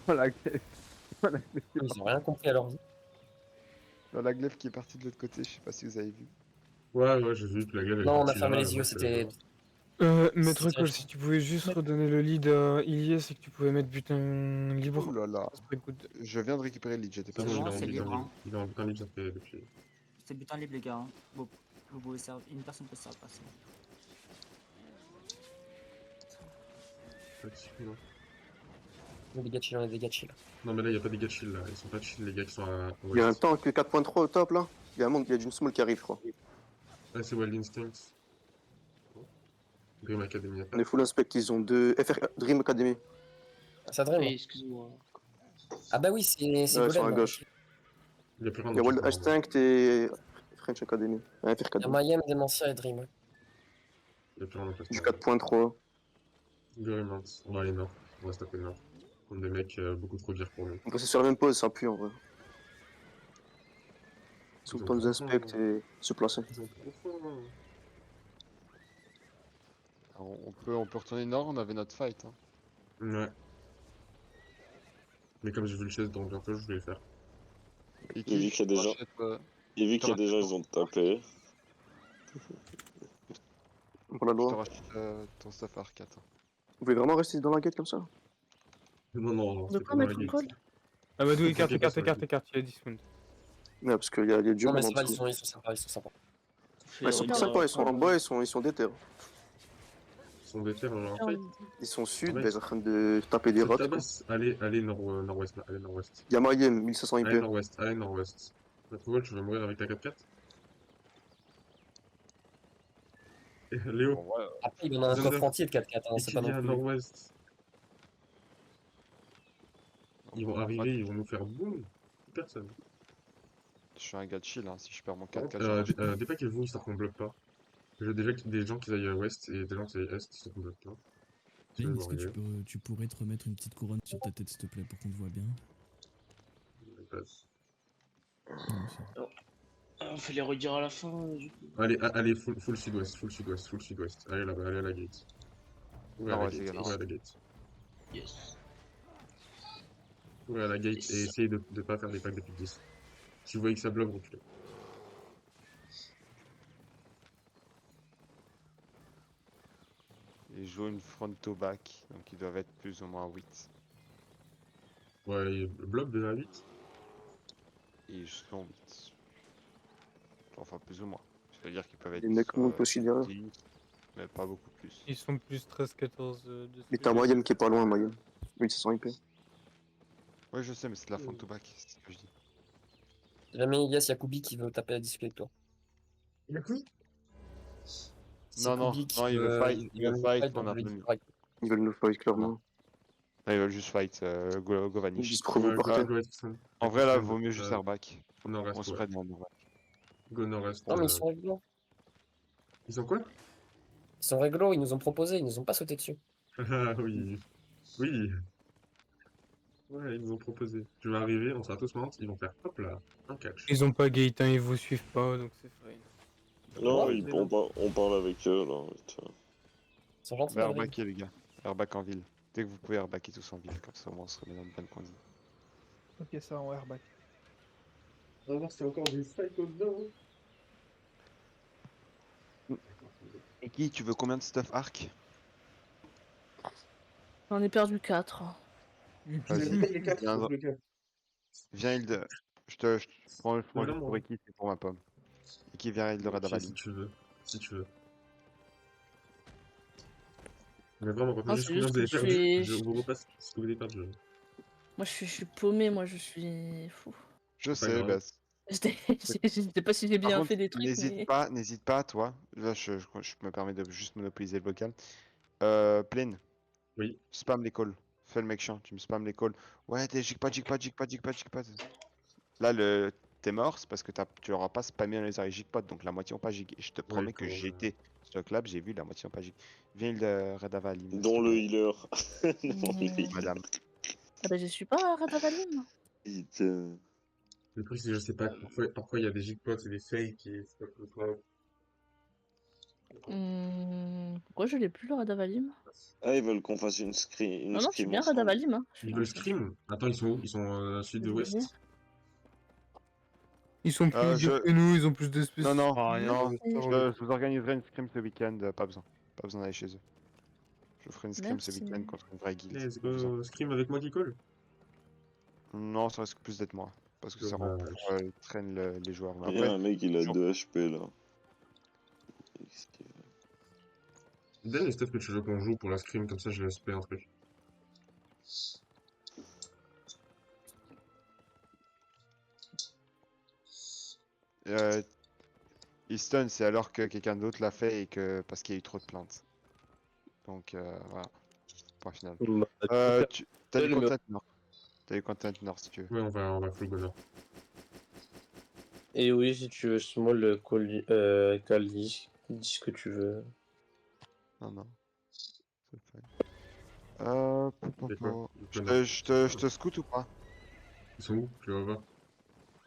Voilà, voilà. Ils ont rien compris à leur vie. La glaive qui est partie de l'autre côté, je sais pas si vous avez vu. Ouais, j'ai vu que la gueule est Non, on a partie fermé là, les yeux, moi, c'était. Maître C'était Cole, très si tu pouvais juste redonner le lead à Ilias et que tu pouvais mettre butin libre. Oh là là. Ça serait good. Je viens de récupérer le lead, j'étais pas C'est C'est bon, bon, il est en c'est butin libre, libre. hein. Il est en butin libre, ça fait depuis. C'est butin libre, les gars. Hein. Vous pouvez servir. Une personne peut servir passer. Non. On est dégâts chill, on est dégâts chill. Non, mais là, il a pas des gars chill là. Ils sont pas chill, les gars qui sont à. Il y a un tank 4.3 au top là. Il y a un monde, il y a d'une small qui arrive, je crois. Ouais, c'est Wild Instincts. Dream Academy. On est full inspect, ils ont deux. FR Dream Academy. Ça dream. Oui, excuse-moi. Ah bah oui, c'est Ouais, sur Golem. la gauche. Il y a plus rien Il y a dans Wild le chat, Instinct et French Academy. FR Il y a Academy. Mayhem, Dementia et Dream. Il y a plus rien dans le Du chat. 4.3. Very nice. On va aller nord. On va se taper nord. On est des mecs beaucoup trop durs pour nous. On peut rester sur la même pause, ça pue en vrai. Ils sont Ils le ont temps de trop inspect faim. et se placer. Ils ont trop faim. Alors, on peut retourner nord, on avait notre fight. Hein. Ouais. Mais comme j'ai vu le chest dans bientôt, je vais le faire. Et J'ai vu qu'il y a des gens. J'ai vu qu'il y a des gens, ils ont tapé. Pour la Je te loi. rachète ton stuff arc, attends. Vous voulez vraiment rester dans la gate comme ça? Non, De c'est quoi pas dans la mettre une gate. colle? Amadou, Faut écarte, qu'il passe écarte, sur la écarte, il y a 10 secondes. Ouais, parce qu'il y a du Non, mais monde c'est en pas, dessous. ils sont sympas, ils sont sympas. Ils sont sympas, ils sont en bas, ils sont déter. Ils sont déter en fight. Ils sont sud, Ouais. ils sont en train de taper des Ça rocs. tabasse. Allez, nord-ouest. Allez, nord-ouest. Il y a Mayhem, 1500 IP. Allez, nord-ouest. Allez, nord-ouest. Notre vol, tu vas mourir avec ta 4x4? Et Léo, Bon, ouais, Après, il en a un Thunder. coffre entier de 4x4, hein, et c'est qui pas non vient à plus. nord-ouest? Ils vont arriver, ils vont nous faire boum. Personne. je suis un gars de chill, hein. Si je perds mon Par 4x4, contre, j'en mange. des packs et vous, histoire qu'on bloque pas. Je veux déjà des gens qui aillent à ouest et des gens qui aillent à est, histoire qu'on bloque pas. Si Lynn, vous est-ce que arrivez. tu pourrais te remettre une petite couronne sur ta tête, s'il te plaît, pour qu'on te voit bien? Non, c'est- Ah, on fait les redire à la fin, du coup. Allez, full sud-ouest. Allez là-bas, allez à la gate. Ouvrez à la Nord-ouest gate, également. ouvrez à la gate. Yes. Ouvrez à la gate et essayez de pas faire des packs de plus de 10. Si vous voyez que ça bloque, reculez. Ils jouent une front to back, donc ils doivent être plus ou moins 8. Ouais, ils bloquent déjà 8. Et ils sont 8. Enfin, plus ou moins. C'est-à-dire qu'ils peuvent être Les mecs montent aussi derrière. 10, mais pas beaucoup plus. Ils sont plus 13-14 de Mais t'as speed. Mayhem qui est pas loin, Mayhem. 1500 IP. Ouais, je sais, mais c'est de la front to back, c'est ce que je dis. Si jamais Ilias Yacoubi qui veut taper la disque avec toi. Il a qui? C'est Non, Kubi qui il veut fight, il veut fight, dans on a le tenu. fight. Ils veulent nous fight clairement. Non, ils veulent juste fight, Govanish. Juste pour vous partir. En vrai, là, vaut mieux juste airback. Nord-est, On se ouais. spread dans nord-est. Go nord-est. Non, mais ils sont réglo. Ils sont quoi? Ils sont réglo, ils nous ont proposé, ils nous ont pas sauté dessus. Ah oui. Oui. Ouais, ils nous ont proposé. Je vais arriver, on sera tous morts, ils vont faire hop là, un catch. Ils ont pas gate, hein, ils vous suivent pas, donc c'est fine. Non, Ouais, on parle avec eux, là. Putain. Ils sont gentils, On va Madrid. airbacker, les gars. Airback en ville. Dès que vous pouvez airbacker tous en ville, comme ça, au moins, on se remet dans de bonnes conditions. Ok, ça en airback. On va voir si c'est encore du fight dedans. Et qui, tu veux combien de stuff arc? J'en ai perdu 4. Vas-y. Viens, Hilde. Je prends juste pour Eki, c'est pour ma pomme. Eki, viens, Hilde Ok, Radavali. si tu veux. Si tu veux. Mais vraiment, Non, retenez c'est juste combien juste vous que avez perdu. je Je vous repasse ce que vous avez perdu. Moi, je suis paumé, moi, je suis fou. Je C'est pas sais, grave. bah. Je sais pas si j'ai Par bien contre, fait des trucs, mais... n'hésite pas, toi. Là, je me permets de juste monopoliser le vocal. Plaine, Oui. spam les calls. Fais le mec chiant, tu me spam les calls. Ouais, t'es jigpot. Là, t'es mort, c'est parce que tu l'auras pas spammé dans les oreilles jigpot, donc la moitié ont pas jig. Et je te promets que j'étais sur le club, j'ai vu la moitié ont pas jig. Viens le Radavalim. Dont le healer. Dont le healer. Madame. Ah bah, je suis pas Radavalim. Putain. Le truc, c'est que je sais pas, parfois il y a des jigpots et des fakes et c'est pas comme ça. Pourquoi je l'ai plus, le Radavalim? Ah, ils veulent qu'on fasse une scrim Non, non, je suis bien ensemble. Radavalim. Hein. Ils veulent scrim? Attends, ils sont où? Ils sont sud-ouest. Ils sont plus libres que nous, ils ont plus d'espèces. Non, rien. je vous organiserai une scrim ce week-end, pas besoin. Pas besoin d'aller chez eux. Je ferai une scrim ce Merci. week-end contre une vraie guilde. Let's pas besoin. go, scrim avec moi qui colle? Non, ça risque plus d'être moi. Parce que ça traîne les joueurs. Mais Il y a après, un mec, il a 2 HP là. Donne les stuff que tu veux qu'on joue pour la scrim, comme ça je laisse payer un truc. Easton, c'est alors que quelqu'un d'autre l'a fait et que parce qu'il y a eu trop de plaintes. Donc voilà. Point final. T'as du content nord. T'as du content nord si tu veux. Ouais, on va full bonheur. Et oui, si tu veux small Caldi, dis ce que tu veux. Non. C'est fine. Je te scout ou pas? Ils sont où? Je les vois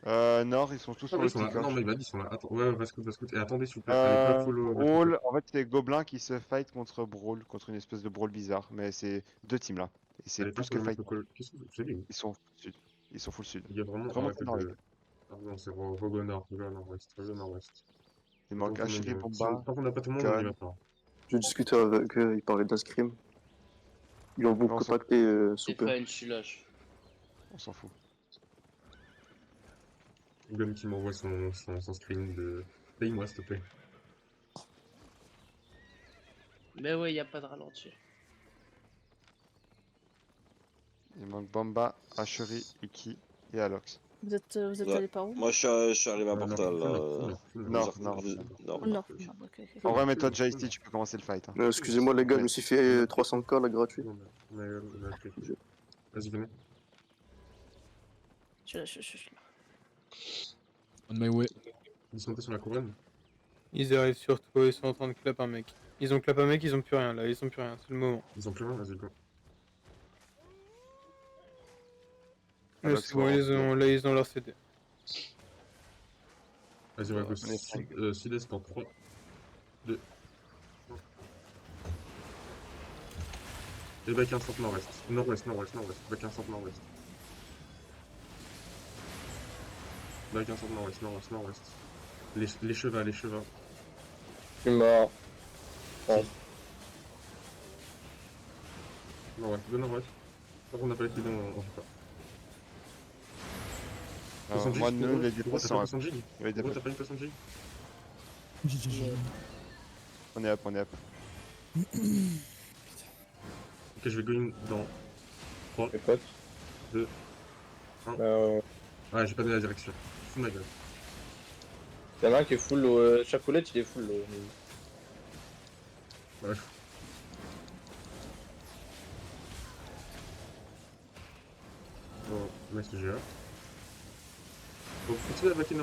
pas. Nord, ils sont tous sur ils le sont là. petit Non, coche. mais il m'a dit, ils sont là. Attends, ouais, va scout. Et attendez, s'il vous plaît, allez pas follow. Brawl, en fait, c'est Gobelin qui se fight contre Brawl, contre une espèce de Brawl bizarre. Mais c'est deux teams là. Et c'est Allez pas plus que follow fight. Qu'est-ce que vous faites? Ils sont sud. Ils sont full sud. Il y a vraiment Remontez nord, les gars. Ah non, c'est Rogo Nord, nord-ouest, nord-ouest. Il manque Ashiri, Bomba. Tant qu'on n'a pas tout le monde, on y va pas. Je discutais avec eux, ils parlaient d'un scrim. Ils ont beaucoup contacté sous peu. je suis lâche. On s'en fout. Gum qui m'envoie son screen de. Paye-moi, s'il te plaît. Mais ouais, y a pas de ralenti. Il manque Bomba, Asheri, Iki et Alox. Vous êtes allé par où? Moi, je suis arrivé à Portal. Nord. Ok. En vrai, mais toi, Jaisty, tu peux commencer le fight. Hein. Excusez-moi les gars, je me suis fait 300k là gratuit. Vas-y, venez. Je suis là. On my way. Ils sont montés sur la couronne. Ils arrivent sur toi, ils sont en train de clap un mec. Ils ont clap un mec, ils ont plus rien là, ils ont plus rien, c'est le moment. Ils ont plus rien, vas-y, go. Ouais, c'est bon, ils ont leur CD. Vas-y, on va go sud-est dans 3, 2. Et back un centre nord-ouest. Nord-ouest. Back un centre nord-ouest. Back un centre nord-ouest. Les chevaux. Je suis mort. Nord-ouest. Tant qu'on n'a pas les clés, on joue pas. Moi, nous, les déplacements sont T'as pas une façon de G? On est up. Ok, je vais go in dans 3, 2, 1. Ouais, j'ai pas donné la direction. Fous ma gueule. Y'en a un qui est full, Chacolette il est full. Ouais. Bon, nice GA. Donc, continuez à backer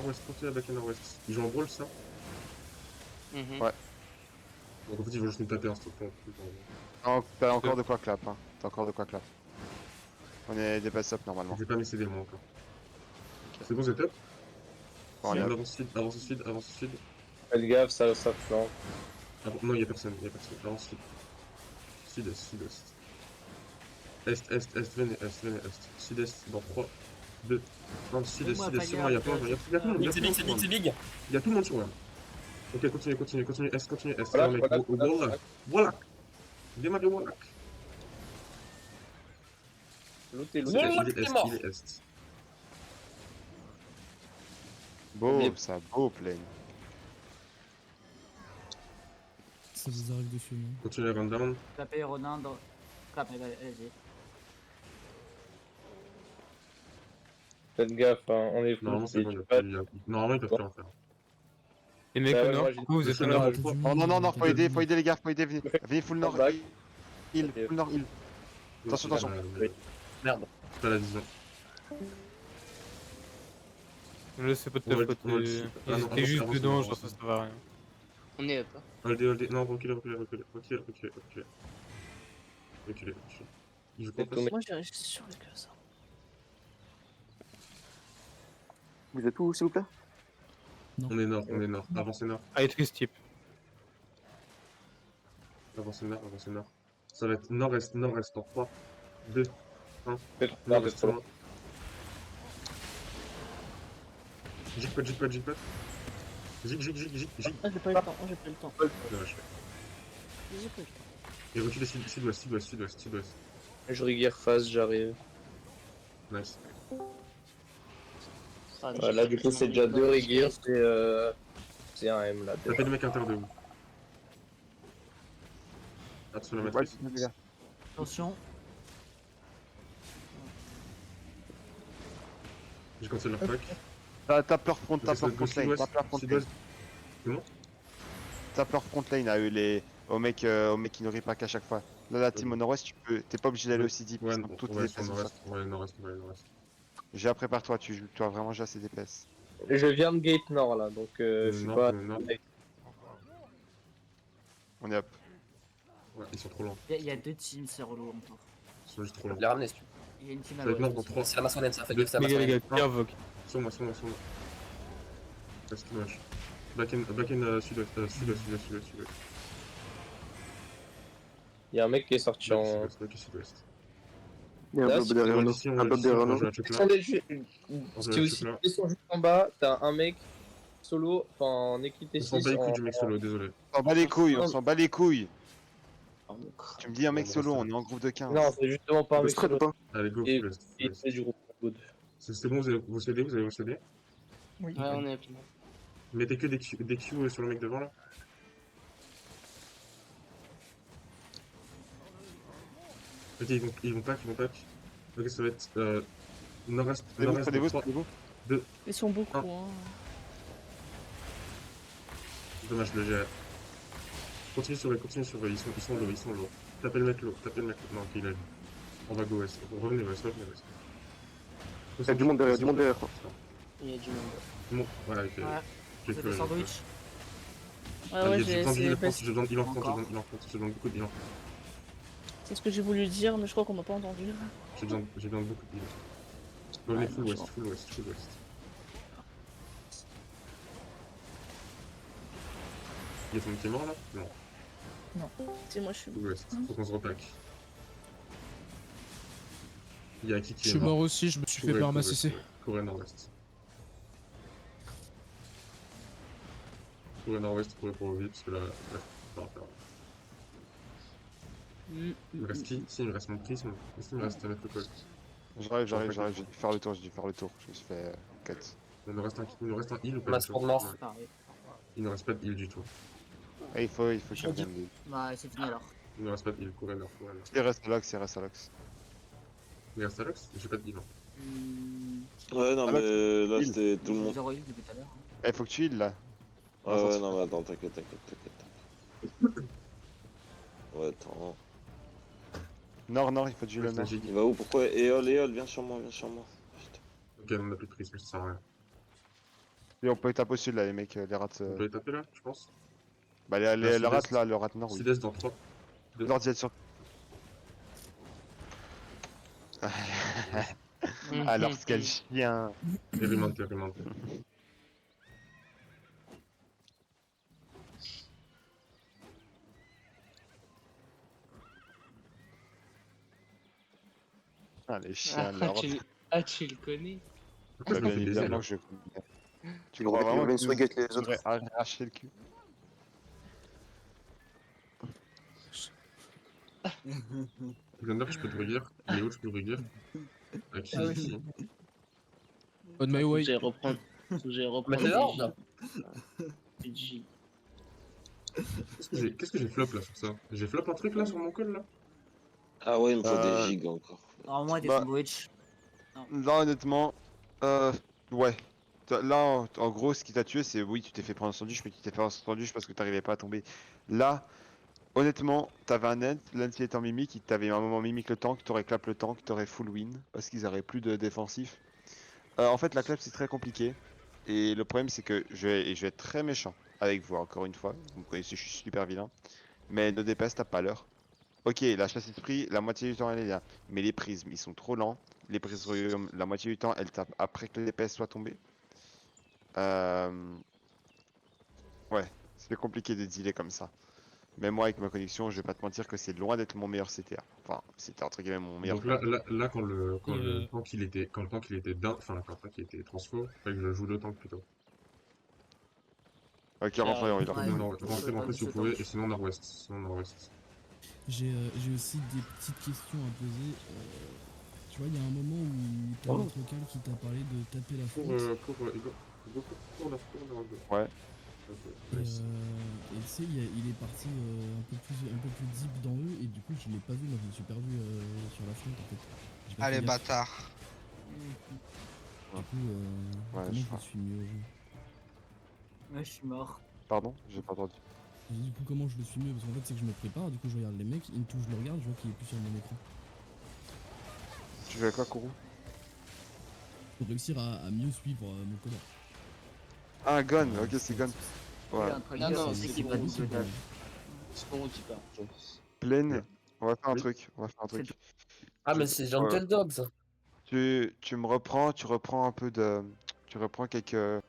nord-ouest. Ils jouent en brawl, ça? Ouais. Donc en fait, ils vont juste nous taper un stop. T'as encore de quoi clap. Hein. On est dépassé up normalement. J'ai pas mis CD moi encore. C'est bon, c'est top? On avance sud. Faites gaffe, ça flanque. Non, y'a personne. Avance sud. Sud-est. Est, venez est. Sud-est dans 3, 2, 1, sud-est, sur moi, y'a plein de gens. C'est big. Y'a tout le monde sur moi. Ok, continue, est. Voilà, Mec, voilà. Démarrez Warlock. Looté. Il est est. Beau, ça, beau, plein. ça vous arrive dessus, non? Continue les rundown. Clapez Ronin dans. Clap, allez-y. Faites gaffe, hein, on est Normalement, c'est bon, normalement, ils peuvent plus en faire. Et mec, Bah ouais, au nord, moi, j'ai- pourquoi vous êtes au Le nord nord, du je coup? crois. Oh non, faut aider les gars, faut aider, venez full nord, Back. heal, full nord, heal. Attention. Merde. C'est pas la vision. Là, c'est pas de ta Ouais, faute. ouais, Ils ah non, étaient juste avance, dedans, avance, genre ça avance. va rien. On est pas. Holdez. Non, reculez. Il joue quoi Tout, face? Moi j'ai réussi sur le que ça. Vous êtes où, s'il vous plaît? On est nord. Avancez nord. Ah, et type. Avancez nord. Ça va être nord-est en 3, 2, 1. Faites Nord-est trop loin. Jig-pot. Jig. Ah, j'ai pas eu le temps, Dommage. J'ai pas eu le temps. Et reculez sud-ouest. Je rigueur face, j'arrive. Nice. Là, du coup, c'est déjà 2 rigueurs, c'est un M là. Tapez le mec inter de vous. Attention la matrice. Attention. J'ai cancel leur pack. Tape leur front lane, Sud-ouest. Comment? Tape leur front lane à eux, au mec qui ne repack à chaque fois. Là, la team au nord-ouest, t'es pas obligé d'aller aussi deep, Ouais, parce que toutes on va les sur DPS sont nord-est. ça. Ouais, nord-est. J'ai prépare-toi, tu dois vraiment jouer à ces DPS. Je viens de gate nord là, donc je suis Nord, pas. nord. On est up. Ouais, ils sont trop lents. Il y a 2 teams, c'est relou encore. Ils sont juste trop lents. Les ramener si tu veux. Il y a une team à Ça va être nord gauche. dans 3. C'est la maçonnaise, ça fait Deux. que c'est la Les gars, maçonnaise. clear Vogue. Sur moi. Reste dommage. Back in sud-ouest. Il y a un mec qui est sorti en. Sud-ouest. Il y a un Là, blob si derrière on nous. ici, on Un va blob ici, on derrière va nous. jouer à Chuck là. Descendez, On si va aussi Chuck là. descends juste en bas, t'as un mec solo, enfin en équité On s'en 6 bat les couilles du mec solo, désolé. On s'en bat les couilles. Oh, Tu me dis un mec Bon, solo, bah, on est en groupe de 15. Non, c'est justement pas un Le mec strat ou solo. pas? Allez, go, Et full est. il fait du groupe. Good. C'est bon, vous avez vos CD? Oui. Ouais, on est bien. Mettez que des Q sur le mec devant là. Ok, ils vont pack. Ok, ça va être nord-est. Prenez-vous, 3, prenez-vous. 2. Ils sont beaucoup, Ah. hein. Dommage, le GR. Continue sur eux, ils sont low. Tapez le mec low. Non, ok, il a vu. On va go west. Revenez west. Il y a du monde derrière, Il y a du monde. Bon, voilà, ok. Ouais, J'ai c'est fait des sandwichs. Ah ouais, j'ai besoin c'est d'heal, j'ai besoin d'heal en front, Encore. j'ai besoin de beaucoup d'heal. c'est ce que j'ai voulu dire, mais je crois qu'on m'a pas entendu. J'ai besoin de beaucoup d'heal. Revenez full west. Il y a ton qui est mort là? Non. Si, moi je suis. Full west, faut qu'on se repack. Il y a qui Je qui est suis mort? mort aussi, je me suis fait Courez, par ma courez, CC. Courez nord-ouest. Courez nord-ouest, courez pour vite, parce que là, ça va faire. Il me reste qui? Si, il me reste mon prisme. Est-ce qu'il me reste à mettre le code? J'arrive, j'ai dû faire le tour, je me suis fait cut. Il nous reste un heal ou pas? Masse pour mort. Ouais. Ah, oui. Il ne reste pas de heal du tout. Et il faut que je revienne. Bah, c'est fini alors. Il ne reste pas de heal, courez nord. Il reste à Lox. Il reste Alex? J'ai pas de heal. Ouais, non, Ah, mais là, c'était tout le monde. 0 depuis tout à l'heure. Il faut que tu heal là. Ouais, non, mais attends, t'inquiète. Ouais, attends. Nord, il faut du heal au nord. Il va où? Pourquoi? Éole, viens sur moi. Putain. Ok, on a plus de prisme, ça sert à rien. Et on peut les taper au sud là, les mecs, les rats. On peut les taper là, je pense? Bah, les rats là, le rat nord, oui. Sud-est dans 3. Nord, il y a sur. Alors, quel chien. Remonter. Ah, les chiens, leur. Tu le connais? Pourquoi Bah, je me bien fais évidemment baiser, que je connais. Tu Ils crois vraiment viennent que se guetter les tu autres. devrais arracher le cul? Xander, je peux te reguer. Il est où, je peux te reguer? À qui Ah oui. ici? On my way. J'ai reprendre. Mais c'est large. PG. Qu'est-ce que j'ai flop là sur ça? J'ai flop un truc là sur mon call là? Ah ouais, il me faut des gigs encore. Normalement, des Bah, sandwichs. là, honnêtement, ouais. Là, en gros, ce qui t'a tué, c'est oui, tu t'es fait prendre un sandwich, mais tu t'es fait un sandwich parce que t'arrivais pas à tomber. Là, honnêtement, t'avais un Lens il était en mimique, il t'avait un moment mimique le tank, t'aurais clap le tank, t'aurais full win, parce qu'ils auraient plus de défensif. En fait, la clap, c'est très compliqué. Et le problème, c'est que je vais être très méchant avec vous, encore une fois. Vous me connaissez, je suis super vilain. Mais nos DPS, t'as pas l'heure. Ok, la chasse esprit, la moitié du temps, elle est là. Mais les prismes, ils sont trop lents. Les prismes, la moitié du temps, elles tapent après que le DPS soit tombé. Euh... Ouais, c'est compliqué de dealer comme ça. Même moi, avec ma connexion, je vais pas te mentir que c'est loin d'être mon meilleur CTA. Enfin, c'était entre guillemets mon meilleur. Donc là quand le tank il était down, enfin quand le tank il était transfo, fallait que je joue le tank plutôt. Ok, rentrez en healer. Rentrez si vous pouvez, et sinon nord-ouest. Sinon nord-ouest. J'ai aussi des petites questions à poser. Tu vois, il y a un moment où t'as notre local qui t'a parlé de taper la faute. Pour la faute. Ouais. Et tu sais, il est parti un peu plus deep dans eux, et du coup, je l'ai pas vu, moi je me suis perdu sur la front en fait. J'ai pas Ah, fait les gaffe. bâtards. Du coup, comment je me suis mis au jeu? Ouais, je suis mort. Pardon, j'ai pas entendu. Du coup, comment je le suis mieux? Parce qu'en fait, c'est que je me prépare, du coup, je regarde les mecs, ils me touchent, je le regarde, je vois qu'il est plus sur mon écran. Tu fais quoi, Kourou? Pour réussir à mieux suivre mon connard. Ah, gun, ok, c'est gun. Ouais. Non, c'est qui va nous aider. C'est pour qui parle. Plaine, on va faire un truc. On va faire un truc. Ah, mais c'est Gentle Dog ça. Tu me reprends, tu reprends un peu de. Tu reprends quelques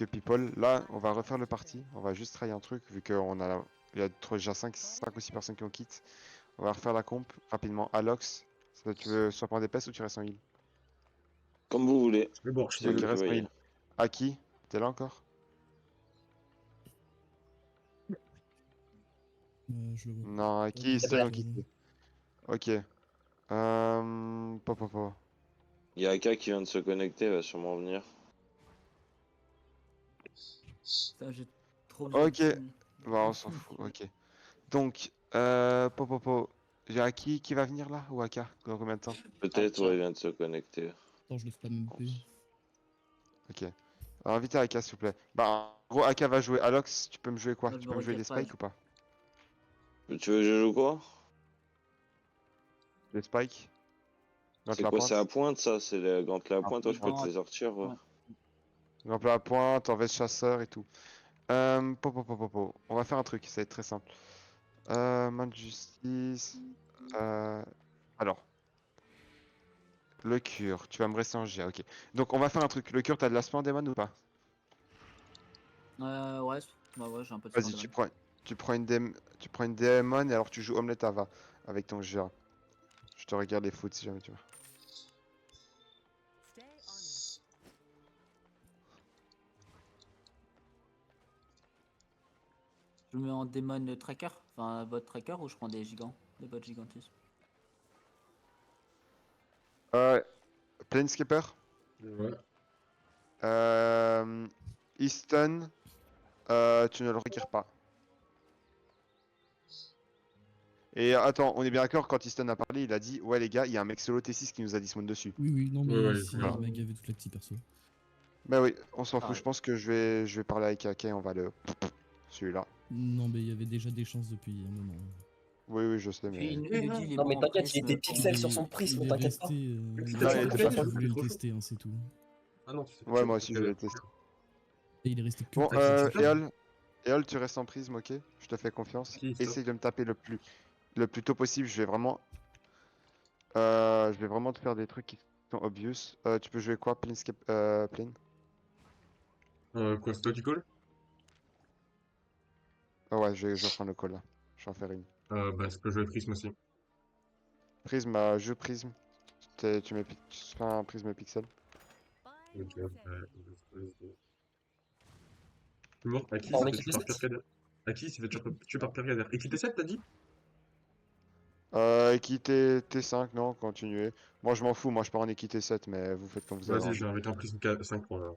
people. Là, on va refaire le party. On va juste try un truc, vu qu'on a. Il y a déjà 5 ou 6 personnes qui ont quitté. On va refaire la comp rapidement. Alox, tu veux soit prendre des pèses ou tu restes en heal? Comme vous voulez. Mais bon, C'est vous qui reste en voyez. heal. Aki, t'es là encore? Je le vois. Non, Aki, c'est non quitté. Ok. Pop. Il y a Aka qui vient de se connecter, va sûrement venir. Putain, j'ai trop Ok. Bah, on s'en fout, ok. Donc, Popopo. J'ai Aki qui va venir là ou Aka? Dans combien de temps? Peut-être, ouais, il vient de se connecter. Attends, je le spam MP. Ok. Alors, invitez Aka s'il vous plaît. Bah, en gros, Aka va jouer. Alox, tu peux me jouer quoi? Moi, je Tu me peux me jouer retire des pas, spikes ou pas? Tu veux que je joue quoi? Des spikes? C'est quoi? C'est à pointe ça? C'est les gantelets à pointe? Toi, je peux te les sortir, ouais. Gantelet à pointe, en veste chasseur et tout. Popo. On va faire un truc, ça va être très simple. Main de justice. Alors. Le cure, tu vas me rester en GA, ok. Donc on va faire un truc. Le cure, t'as de la spam démon ou pas? Ouais, bah ouais, j'ai un peu de Vas-y, tu prends une démon et alors tu joues omelette Ava avec ton GA. Je te regarde les foot si jamais tu veux. Je me mets en démon tracker, enfin bot tracker, ou je prends des gigants, des bots gigantus. Planescaper? Ouais. Easton, tu ne le requiers pas. Et attends, on est bien d'accord, quand Easton a parlé, il a dit ouais les gars, il y a un mec solo T6 qui nous a dit spawn dessus. Oui, non mais Ouais, c'est voilà. un mec avait toute la petite perso. Bah oui, on s'en fout, je pense que je vais parler avec AK, on va le... Celui-là. Non mais il y avait déjà des chances depuis un moment. Oui, je sais, mais... Non mais t'inquiète, il était pixel sur son prisme, t'inquiète pas. Je voulais le tester, hein, c'est tout. Ah non, tu sais pas. Ouais, moi aussi je l'ai testé. Et il est resté que... Bon, Eol, tu restes en prisme, ok? Je te fais confiance. Essaye de me taper le plus tôt possible, je vais vraiment te faire des trucs qui sont obvious. Tu peux jouer quoi, Planescape, Plane? Quoi, c'est toi qui colle? Ouais, je vais prendre le call là. Je vais en faire une. Bah, je peux jouer Prisme aussi. Prisme, jeu prisme. Tu fais un prisme pixel. Ok, je suis mort. À qui s'est fait tuer par Pierre Kader? À qui s'est fait tuer par Pierre Kader? Équité 7, t'as dit? Équité T5, non, continuez. Moi je m'en fous, moi je pars en équité 7, mais vous faites comme vous avez Vas-y, envie. je vais avec un Prisme 5 pour là.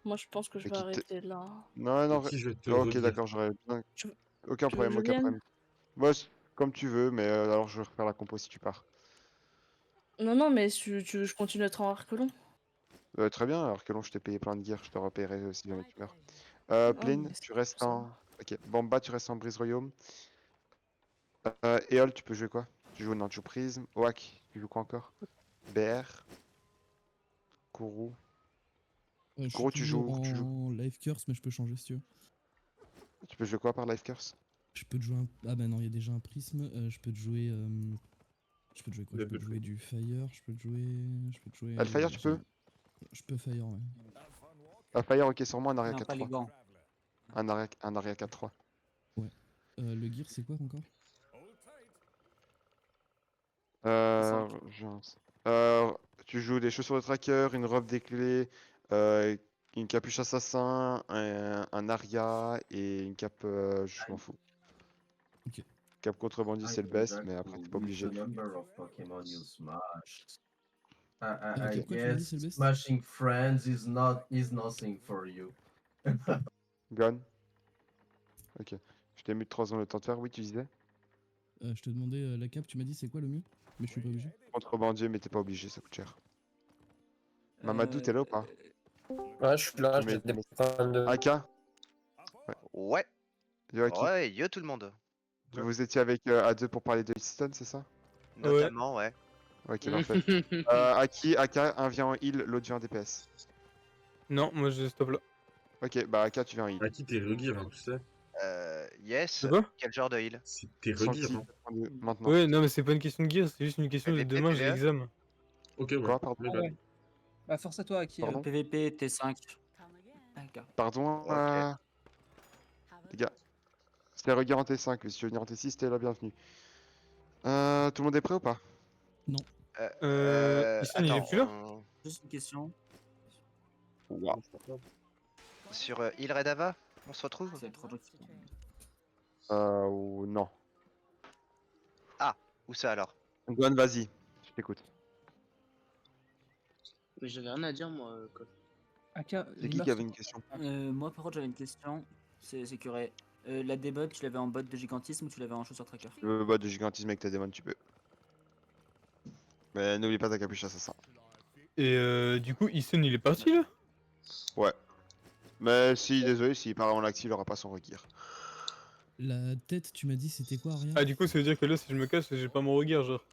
Moi, je pense que je Et vais qui te- arrêter là. Non, non, Qui je vais te ok, redire. d'accord, j'aurais bien. Aucun Tu veux que problème, je aucun vienne? problème. Moi, comme tu veux, mais alors je vais refaire la compo si tu pars. Non, non, mais si tu veux que je continue à être en Arkelon. Très bien, alors que long, je t'ai payé plein de gear, je te repayerai si jamais tu meurs. Non, Plane, mais c'est tu pour restes ça. en. Ok, Bamba, tu restes en Brise Royaume. Eol, tu peux jouer quoi? Tu joues Nanjo Prism. Oak, tu joues quoi encore? BR. Kourou. Je suis Kourou, tu toujours joues. en Life Curse, mais je peux changer si tu veux. Tu peux jouer quoi par Life Curse? Je peux te jouer un. Ah bah non, il y a déjà un prisme. Je peux te jouer. Je peux te jouer quoi? Je peux te jouer du Fire. Je peux te jouer. Je peux te jouer. Fire, tu peux? Je peux Fire, ouais. Fire, ok, sur moi, un Aria Non, pas les 4-3. gants. Un Aria 4-3. Ouais. Le gear, c'est quoi encore? Tu joues des chaussures de tracker, une robe des clés, une capuche assassin, un Aria et une cape. Je m'en fous. Ok. Cape contrebandiste, c'est le best, mais après, t'es pas obligé. Quoi, tu m'as dit, c'est le best? Smashing friends is nothing for you. Gone. Ok. Je t'ai mis 3 secondes le temps de faire, oui, tu disais? Je te demandais la cape, tu m'as dit c'est quoi le mieux? Mais je suis pas obligé. Contrebandier, mais t'es pas obligé, ça coûte cher. Mamadou, t'es là ou pas? Ouais, je suis là, Tu j'ai mets- des problèmes de. AK? Ouais. Yo, Aki. Ouais, yo tout le monde. Vous étiez avec A2 pour parler de Easton, c'est ça? Notamment, ouais. Ok, parfait. Aki, AK, un vient en heal, l'autre vient en DPS. Non, moi je stop là. Ok, bah AK, tu viens en heal. Aki, t'es regear, hein, tu sais. Yes. De quoi? Quel genre de heal? T'es regear, hein. Maintenant. Ouais, non, mais c'est pas une question de gear, c'est juste une question de PVP, demain j'ai PVE? l'examen. Ok, ouais. Quoi, pardon? Mais Ah ouais. Bah, force à toi, Aki. Pardon? PVP, T5. Ok. Pardon, Ok. les gars. C'était regear en T5, si tu veux venir en T6, t'es la bienvenue. Tout le monde est prêt ou pas? Non. Issam, il est plus là? Juste une question. Waouh. Sur Île Redava, on se retrouve? C'est trop gentil. Ou non. Ah, où ça alors? Gone, vas-y, je t'écoute. Mais j'avais rien à dire, moi, Cole. Aka, C'est qui avait une question? Moi, par contre, j'avais une question. C'est que la débot, tu l'avais en bot de gigantisme ou tu l'avais en chaussure tracker? Tu veux bot de gigantisme avec ta démon, tu peux. Mais n'oublie pas ta capuche assassin. Et du coup, Issam il est parti là? Ouais. Mais si, désolé, s'il part en actif, il aura pas son regear. La tête, tu m'as dit c'était quoi, Aria? Ah, du coup, ça veut dire que là, si je me casse, j'ai pas mon regard, genre.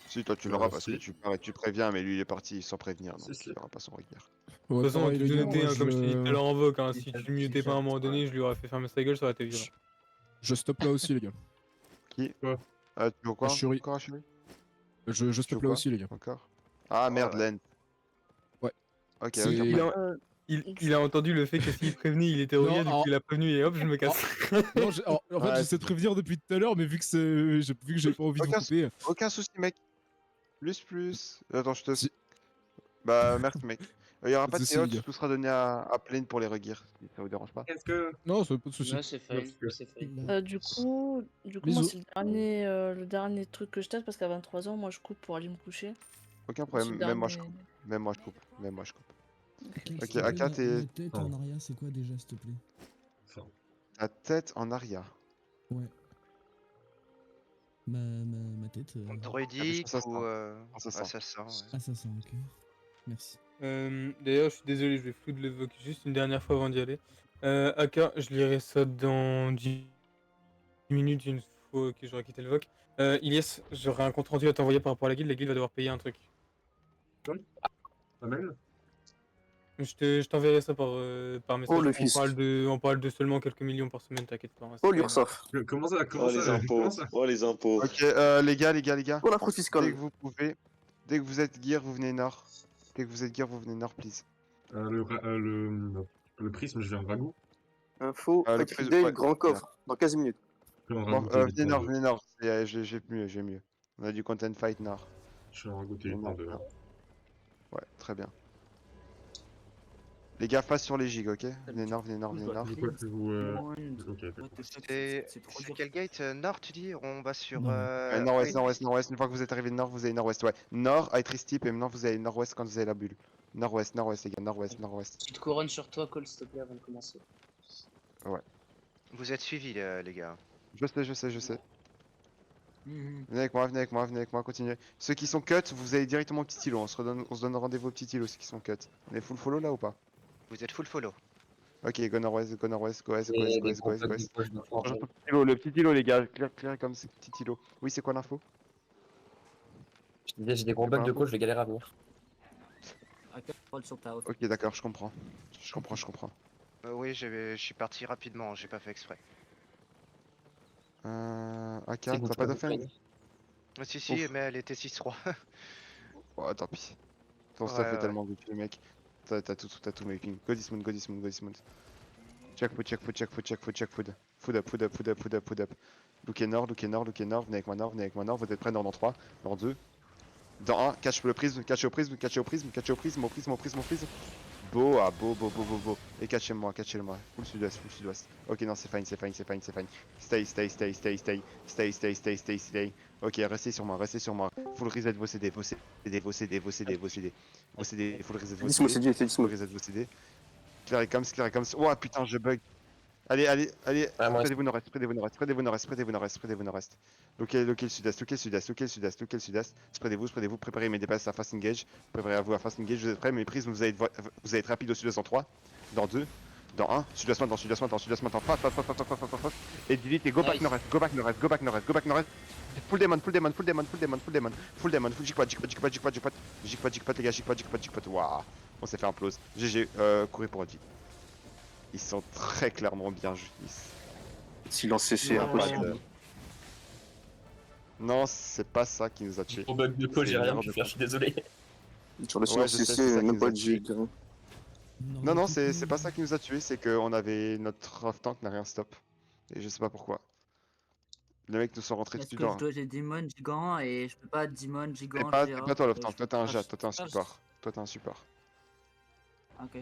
Si, toi tu l'auras parce que tu pars et tu préviens, mais lui il est parti sans prévenir, donc il aura pas son regard. De toute façon, tu notais, hein, comme je t'ai dit tout à l'heure en vogue, hein, si tu mutais pas à un moment donné, je lui aurais fait fermer sa gueule, ça aurait été violent. Je stoppe là aussi, les gars. Qui? Tu veux quoi? Shuri. Encore un Shuri? Je Tu stoppe veux là quoi? aussi, les gars. Encore? Ah merde, Len. Ouais. Ok, C'est- Il a entendu le fait que s'il prévenait, il était regard, du coup il a prévenu et hop, je me casse. Non, en fait, j'essaie de prévenir depuis tout à l'heure, mais vu que j'ai pas envie de vous couper. Aucun souci, mec. Plus. Attends, je te. Bah, merci, mec. Il y aura pas de Souci, CO, les gars. tout sera donné à Plane pour les regears, si ça vous dérange pas. Est-ce que. Non, ça pas de soucis. Ouais, c'est fine, c'est fine. Du coup, moi, Bisous. c'est le dernier truc que je teste parce qu'à 23h, moi, je coupe pour aller me coucher. Aucun C'est problème, le même moi je dernier- coupe. Même moi je coupe. Même moi je coupe. S'il Ok, te plaît, AK, t'es. la tête en Aria, c'est quoi déjà, s'il te plaît? Ta tête en Aria. Ouais. Ma tête. Druidique Assassin. ou Assassin. assassin, ouais. Assassin, ok. Merci. D'ailleurs, je suis désolé, je vais flou de l'évoquer juste une dernière fois avant d'y aller. AK, je lirai ça dans 10 minutes, une fois que j'aurai quitté le VOC. Ilyes, j'aurai un compte rendu à t'envoyer par rapport à la guilde va devoir payer un truc. Amen. Je t'enverrai ça par message. Oh, le on, fisc. on parle de seulement quelques millions par semaine, t'inquiète pas. Oh, l'URSSAF. Comment ça? Oh, les impôts. Oh, les impôts. Ok, les gars. Oh, la fraude fiscale. Dès que vous pouvez, dès que vous êtes gear, vous venez nord. Dès que vous êtes gear, vous venez nord, please. Le prisme, je viens de Ragout. Info, le Active prisme, Day, ouais. grand coffre, dans 15 minutes. Bon, venez nord. J'ai mieux. On a du content fight nord. Je suis en Ragout et Nord. dehors. Ouais, très bien. Les gars, face sur les gigs, ok? Venez nord. C'est quel gate? Nord, tu dis? On va sur. Nord-ouest. Une fois que vous êtes arrivé de nord, vous allez nord-ouest. Ouais. Nord, High Tree Steep, et maintenant vous allez nord-ouest quand vous avez la bulle. Nord-ouest, nord-ouest, les gars, nord-ouest, nord-ouest. Petite couronne sur toi, Cole, s'il te plaît, avant de commencer. Ouais. Vous êtes suivis, les gars. Je sais, je sais, je sais. Mhm. Venez avec moi, venez avec moi, venez avec moi, continuez. Ceux qui sont cut, vous allez directement au petit îlot. On se donne rendez-vous au petit îlot, ceux qui sont cut. On est full follow là ou pas? Vous êtes full follow. Ok, go nord-ouest, go nord-ouest, go est, go Et est, go des est, go gros est, go bugs de est. gauche de France. Le petit îlot, les gars, clair comme ce petit îlot. Oui, c'est quoi l'info? Je te disais, j'ai des gros C'est bugs quoi de l'info? gauche, je vais galérer à venir. Roll sur ta off. Ok, d'accord, je comprends. Je comprends, je comprends. Oui, je suis parti rapidement, j'ai pas fait exprès. AK, C'est bon, t'as tu pas peux d'offense? play. Ah, si, Ouf. mais elle était 6-3. Oh, tant pis. Ton Ouais, stuff est ouais. tellement vécu, mec. T'as tout making. Go this moon, go this moon, go this moon. Check food, check food, check food, check food, check food. Food up, food up, food up, food up, food up. Lookez nord, lookez nord, lookez nord. Venez avec moi nord, venez avec moi nord. Vous êtes prêts dans 3, dans 2, dans 1. Catch le prisme, catch au prisme, catch au prisme, catch au prisme, au prisme, au prisme, au prisme. Beau, ah beau, beau, beau, beau, beau. Et catchez-moi, catchez-moi. Full sud-ouest, full sud-ouest. Ok, non, c'est fine, c'est fine, c'est fine, c'est fine. Stay, stay, stay, stay, stay. Stay, stay, stay, stay, stay. Ok, restez sur moi, restez sur moi. Full reset vos CD, vos CD, vos CD, vos CD, vos CD. Vos CD, full reset vos Dis-moi, CD. c'est Full reset vos CD. Claire et comme, clair et comme. Oh putain, je bug. Allez, allez, allez, spreadez-vous nord-est, spreadez-vous nord-est, spreadez-vous nord-est, spreadez-vous nord-est, spreadez-vous nord-est. Loquez le sud-est, loquez le sud-est, loquez le sud-est, loquez le sud-est. Spreadez-vous, spreadez-vous, préparez mes dépasses à fast engage. Préparez-vous à fast engage, vous êtes prêts, mes prises, vous allez être rapide au sud-est en 3, dans 2, dans 1, sud-est maintenant, sud-est maintenant, sud-est maintenant, fast, et delete et go back nord-est, go back nord-est, go back nord-est, go back nord-est. Full demon, full demon, full demon, full demon, full demon, full demon, full jigpot, jigpot, jigpot, jigpot, jigpot, jigpot, jigpot, les gars, jigpot, jigpot, jigpot, waouh. On s'est fait un plause. GG, courir pour Audi. Ils sont très clairement bien justice. Silence cessé, impossible. Non, c'est pas ça qui nous a tués. Au bug de code, C'est j'ai une rien erreur pu de faire, je suis désolé. Sur le Ouais, silence je sais, cessé, c'est ça qui même nous pas a de tués. jig. Hein. Non, non, c'est pas ça qui nous a tués, c'est qu'on avait notre off-tank n'a rien stop. Et je sais pas pourquoi. Les mecs nous sont rentrés Parce dessus que je dans. dois j'ai Demon gigant et je peux pas Demon T'es gigant pas GA. toi et l'off-tank, je toi peux t'es un pas- jet, toi t'es un Ah, support. Toi t'es un support. Ok.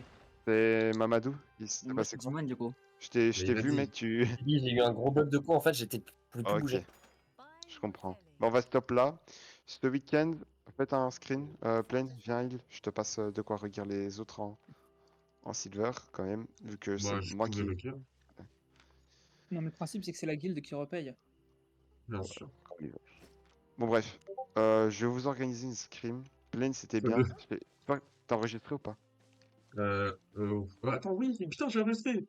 C'est Mamadou, il s'est Moi je passé suis quoi? Demon du coup. Je t'ai vu, mec, tu. J'ai dit, j'ai eu un gros bug de co, en fait, j'étais plus Ok, bouger. je comprends. Bon, on va stop là. Ce week-end, faites un screen. Plane, viens, il. Je te passe de quoi regarder les autres en silver, quand même, vu que c'est Bah, je moi pourrais qui. le dire, Non, mais le principe, c'est que c'est la guilde qui repaye. bien sûr. Bon, bref. Je vais vous organiser une scrim. Plane, c'était bien. Toi, t'as enregistré ou pas? Attends, oui, putain, j'ai enregistré.